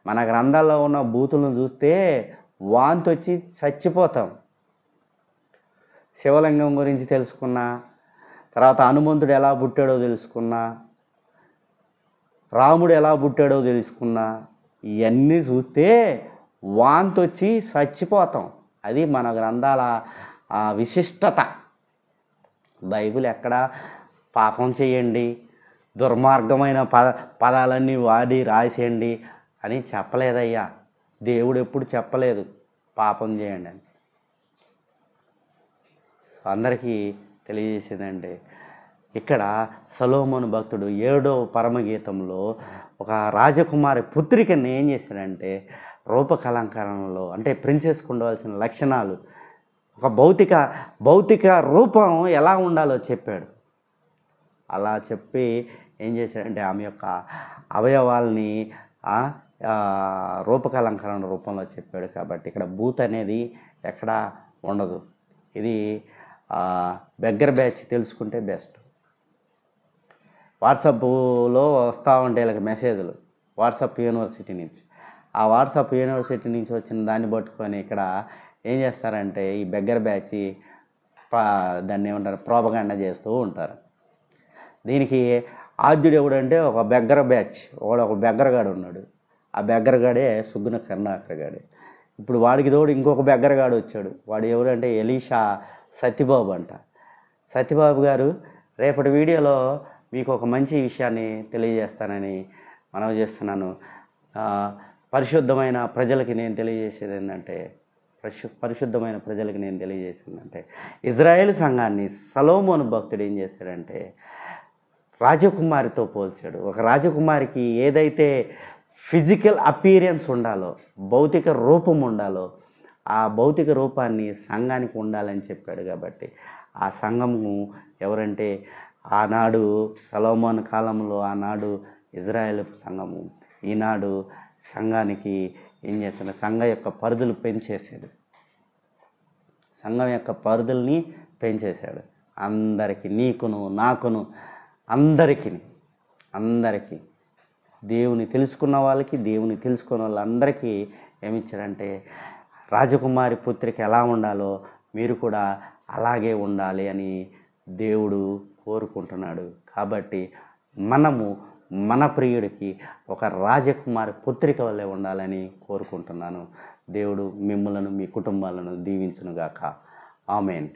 మన గ్రంథాల్లో ఉన్న బూతులను చూస్తే వాంతి వచ్చి చచ్చిపోతాం. శివలింగం గురించి తెలుసుకున్నా, తర్వాత హనుమంతుడు ఎలా పుట్టాడో తెలుసుకున్నా, రాముడు ఎలా పుట్టాడో తెలుసుకున్నా, ఇవన్నీ చూస్తే వాంతి వచ్చి చచ్చిపోతాం. అది మన గ్రంథాల విశిష్టత. బైబిల్ ఎక్కడ పాపం చేయండి, దుర్మార్గమైన పదాలన్నీ వాడి రాసేయండి అని చెప్పలేదయ్యా. దేవుడు ఎప్పుడు చెప్పలేదు పాపం చేయండి అని. అందరికీ తెలియజేసేదంటే ఇక్కడ సొలొమోను భక్తుడు 7వ పరమగీతంలో ఒక రాజకుమారి పుత్రికని ఏం చేశాడంటే రూపకలంకరణలో, అంటే ప్రిన్సెస్కు ఉండవలసిన లక్షణాలు, ఒక భౌతిక రూపం ఎలా ఉండాలో చెప్పాడు. అలా చెప్పి ఏం చేశాడంటే ఆమె యొక్క అవయవాల్ని రూపకలంకరణ రూపంలో చెప్పాడు. కాబట్టి ఇక్కడ బూత్ అనేది ఎక్కడా ఉండదు. ఇది బెగ్గర్ బ్యాచ్ తెలుసుకుంటే బెస్ట్. వాట్సాప్లో వస్తూ ఉంటాయి వీళ్ళకి మెసేజ్లు, వాట్సాప్ యూనివర్సిటీ నుంచి. ఆ వాట్సాప్ యూనివర్సిటీ నుంచి వచ్చిన దాన్ని పట్టుకొని ఇక్కడ ఏం చేస్తారంటే ఈ బెగ్గర్ బ్యాచ్ దాన్ని ఏమంటారు, ప్రోపగాండా చేస్తూ ఉంటారు. దీనికి ఆద్యుడు ఎవడంటే ఒక బెగ్గర బ్యాచ్, ఒక బెగ్గరగాడు ఉన్నాడు. ఆ బెగ్గరగాడే సుగ్గున కరుణాకర్ గాడే. ఇప్పుడు వాడికి తోడు ఇంకొక బెగ్గరగాడు వచ్చాడు. వాడు ఎవడంటే ఎలీషా సత్యబాబు అంట. సత్యబాబు గారు రేపటి వీడియోలో మీకు ఒక మంచి విషయాన్ని తెలియజేస్తానని మనవి చేస్తున్నాను. పరిశుద్ధమైన ప్రజలకి నేను తెలియజేసేది ఏంటంటే ఇజ్రాయేల్ సంఘాన్ని సొలొమోను భక్తుడు ఏం చేశాడంటే రాజకుమారితో పోల్చాడు. ఒక రాజకుమారికి ఏదైతే ఫిజికల్ అపీరియన్స్ ఉండాలో, భౌతిక రూపం ఉండాలో, ఆ భౌతిక రూపాన్ని సంఘానికి ఉండాలని చెప్పాడు. కాబట్టి ఆ సంఘము ఎవరంటే ఆనాడు సొలొమోను కాలంలో ఆనాడు ఇజ్రాయేల్ సంఘము, ఈనాడు సంఘానికి ఏం చేస్తాడు, సంఘం యొక్క పరిధులు పెంచేసాడు. సంఘం యొక్క పరిధుల్ని పెంచేశాడు. అందరికీ, నీకును నాకును అందరికీ దేవుని తెలుసుకున్న వాళ్ళకి, దేవుని తెలుసుకున్న వాళ్ళందరికీ ఏమిచ్చాడంటే రాజకుమారి పుత్రిక ఎలా ఉండాలో మీరు కూడా అలాగే ఉండాలి అని దేవుడు కోరుకుంటున్నాడు. కాబట్టి మనము మన ప్రియుడికి ఒక రాజకుమారి పుత్రిక వల్లే ఉండాలని కోరుకుంటున్నాను. దేవుడు మిమ్మలను, మీ కుటుంబాలను దీవించునుగాక. ఆమేన్.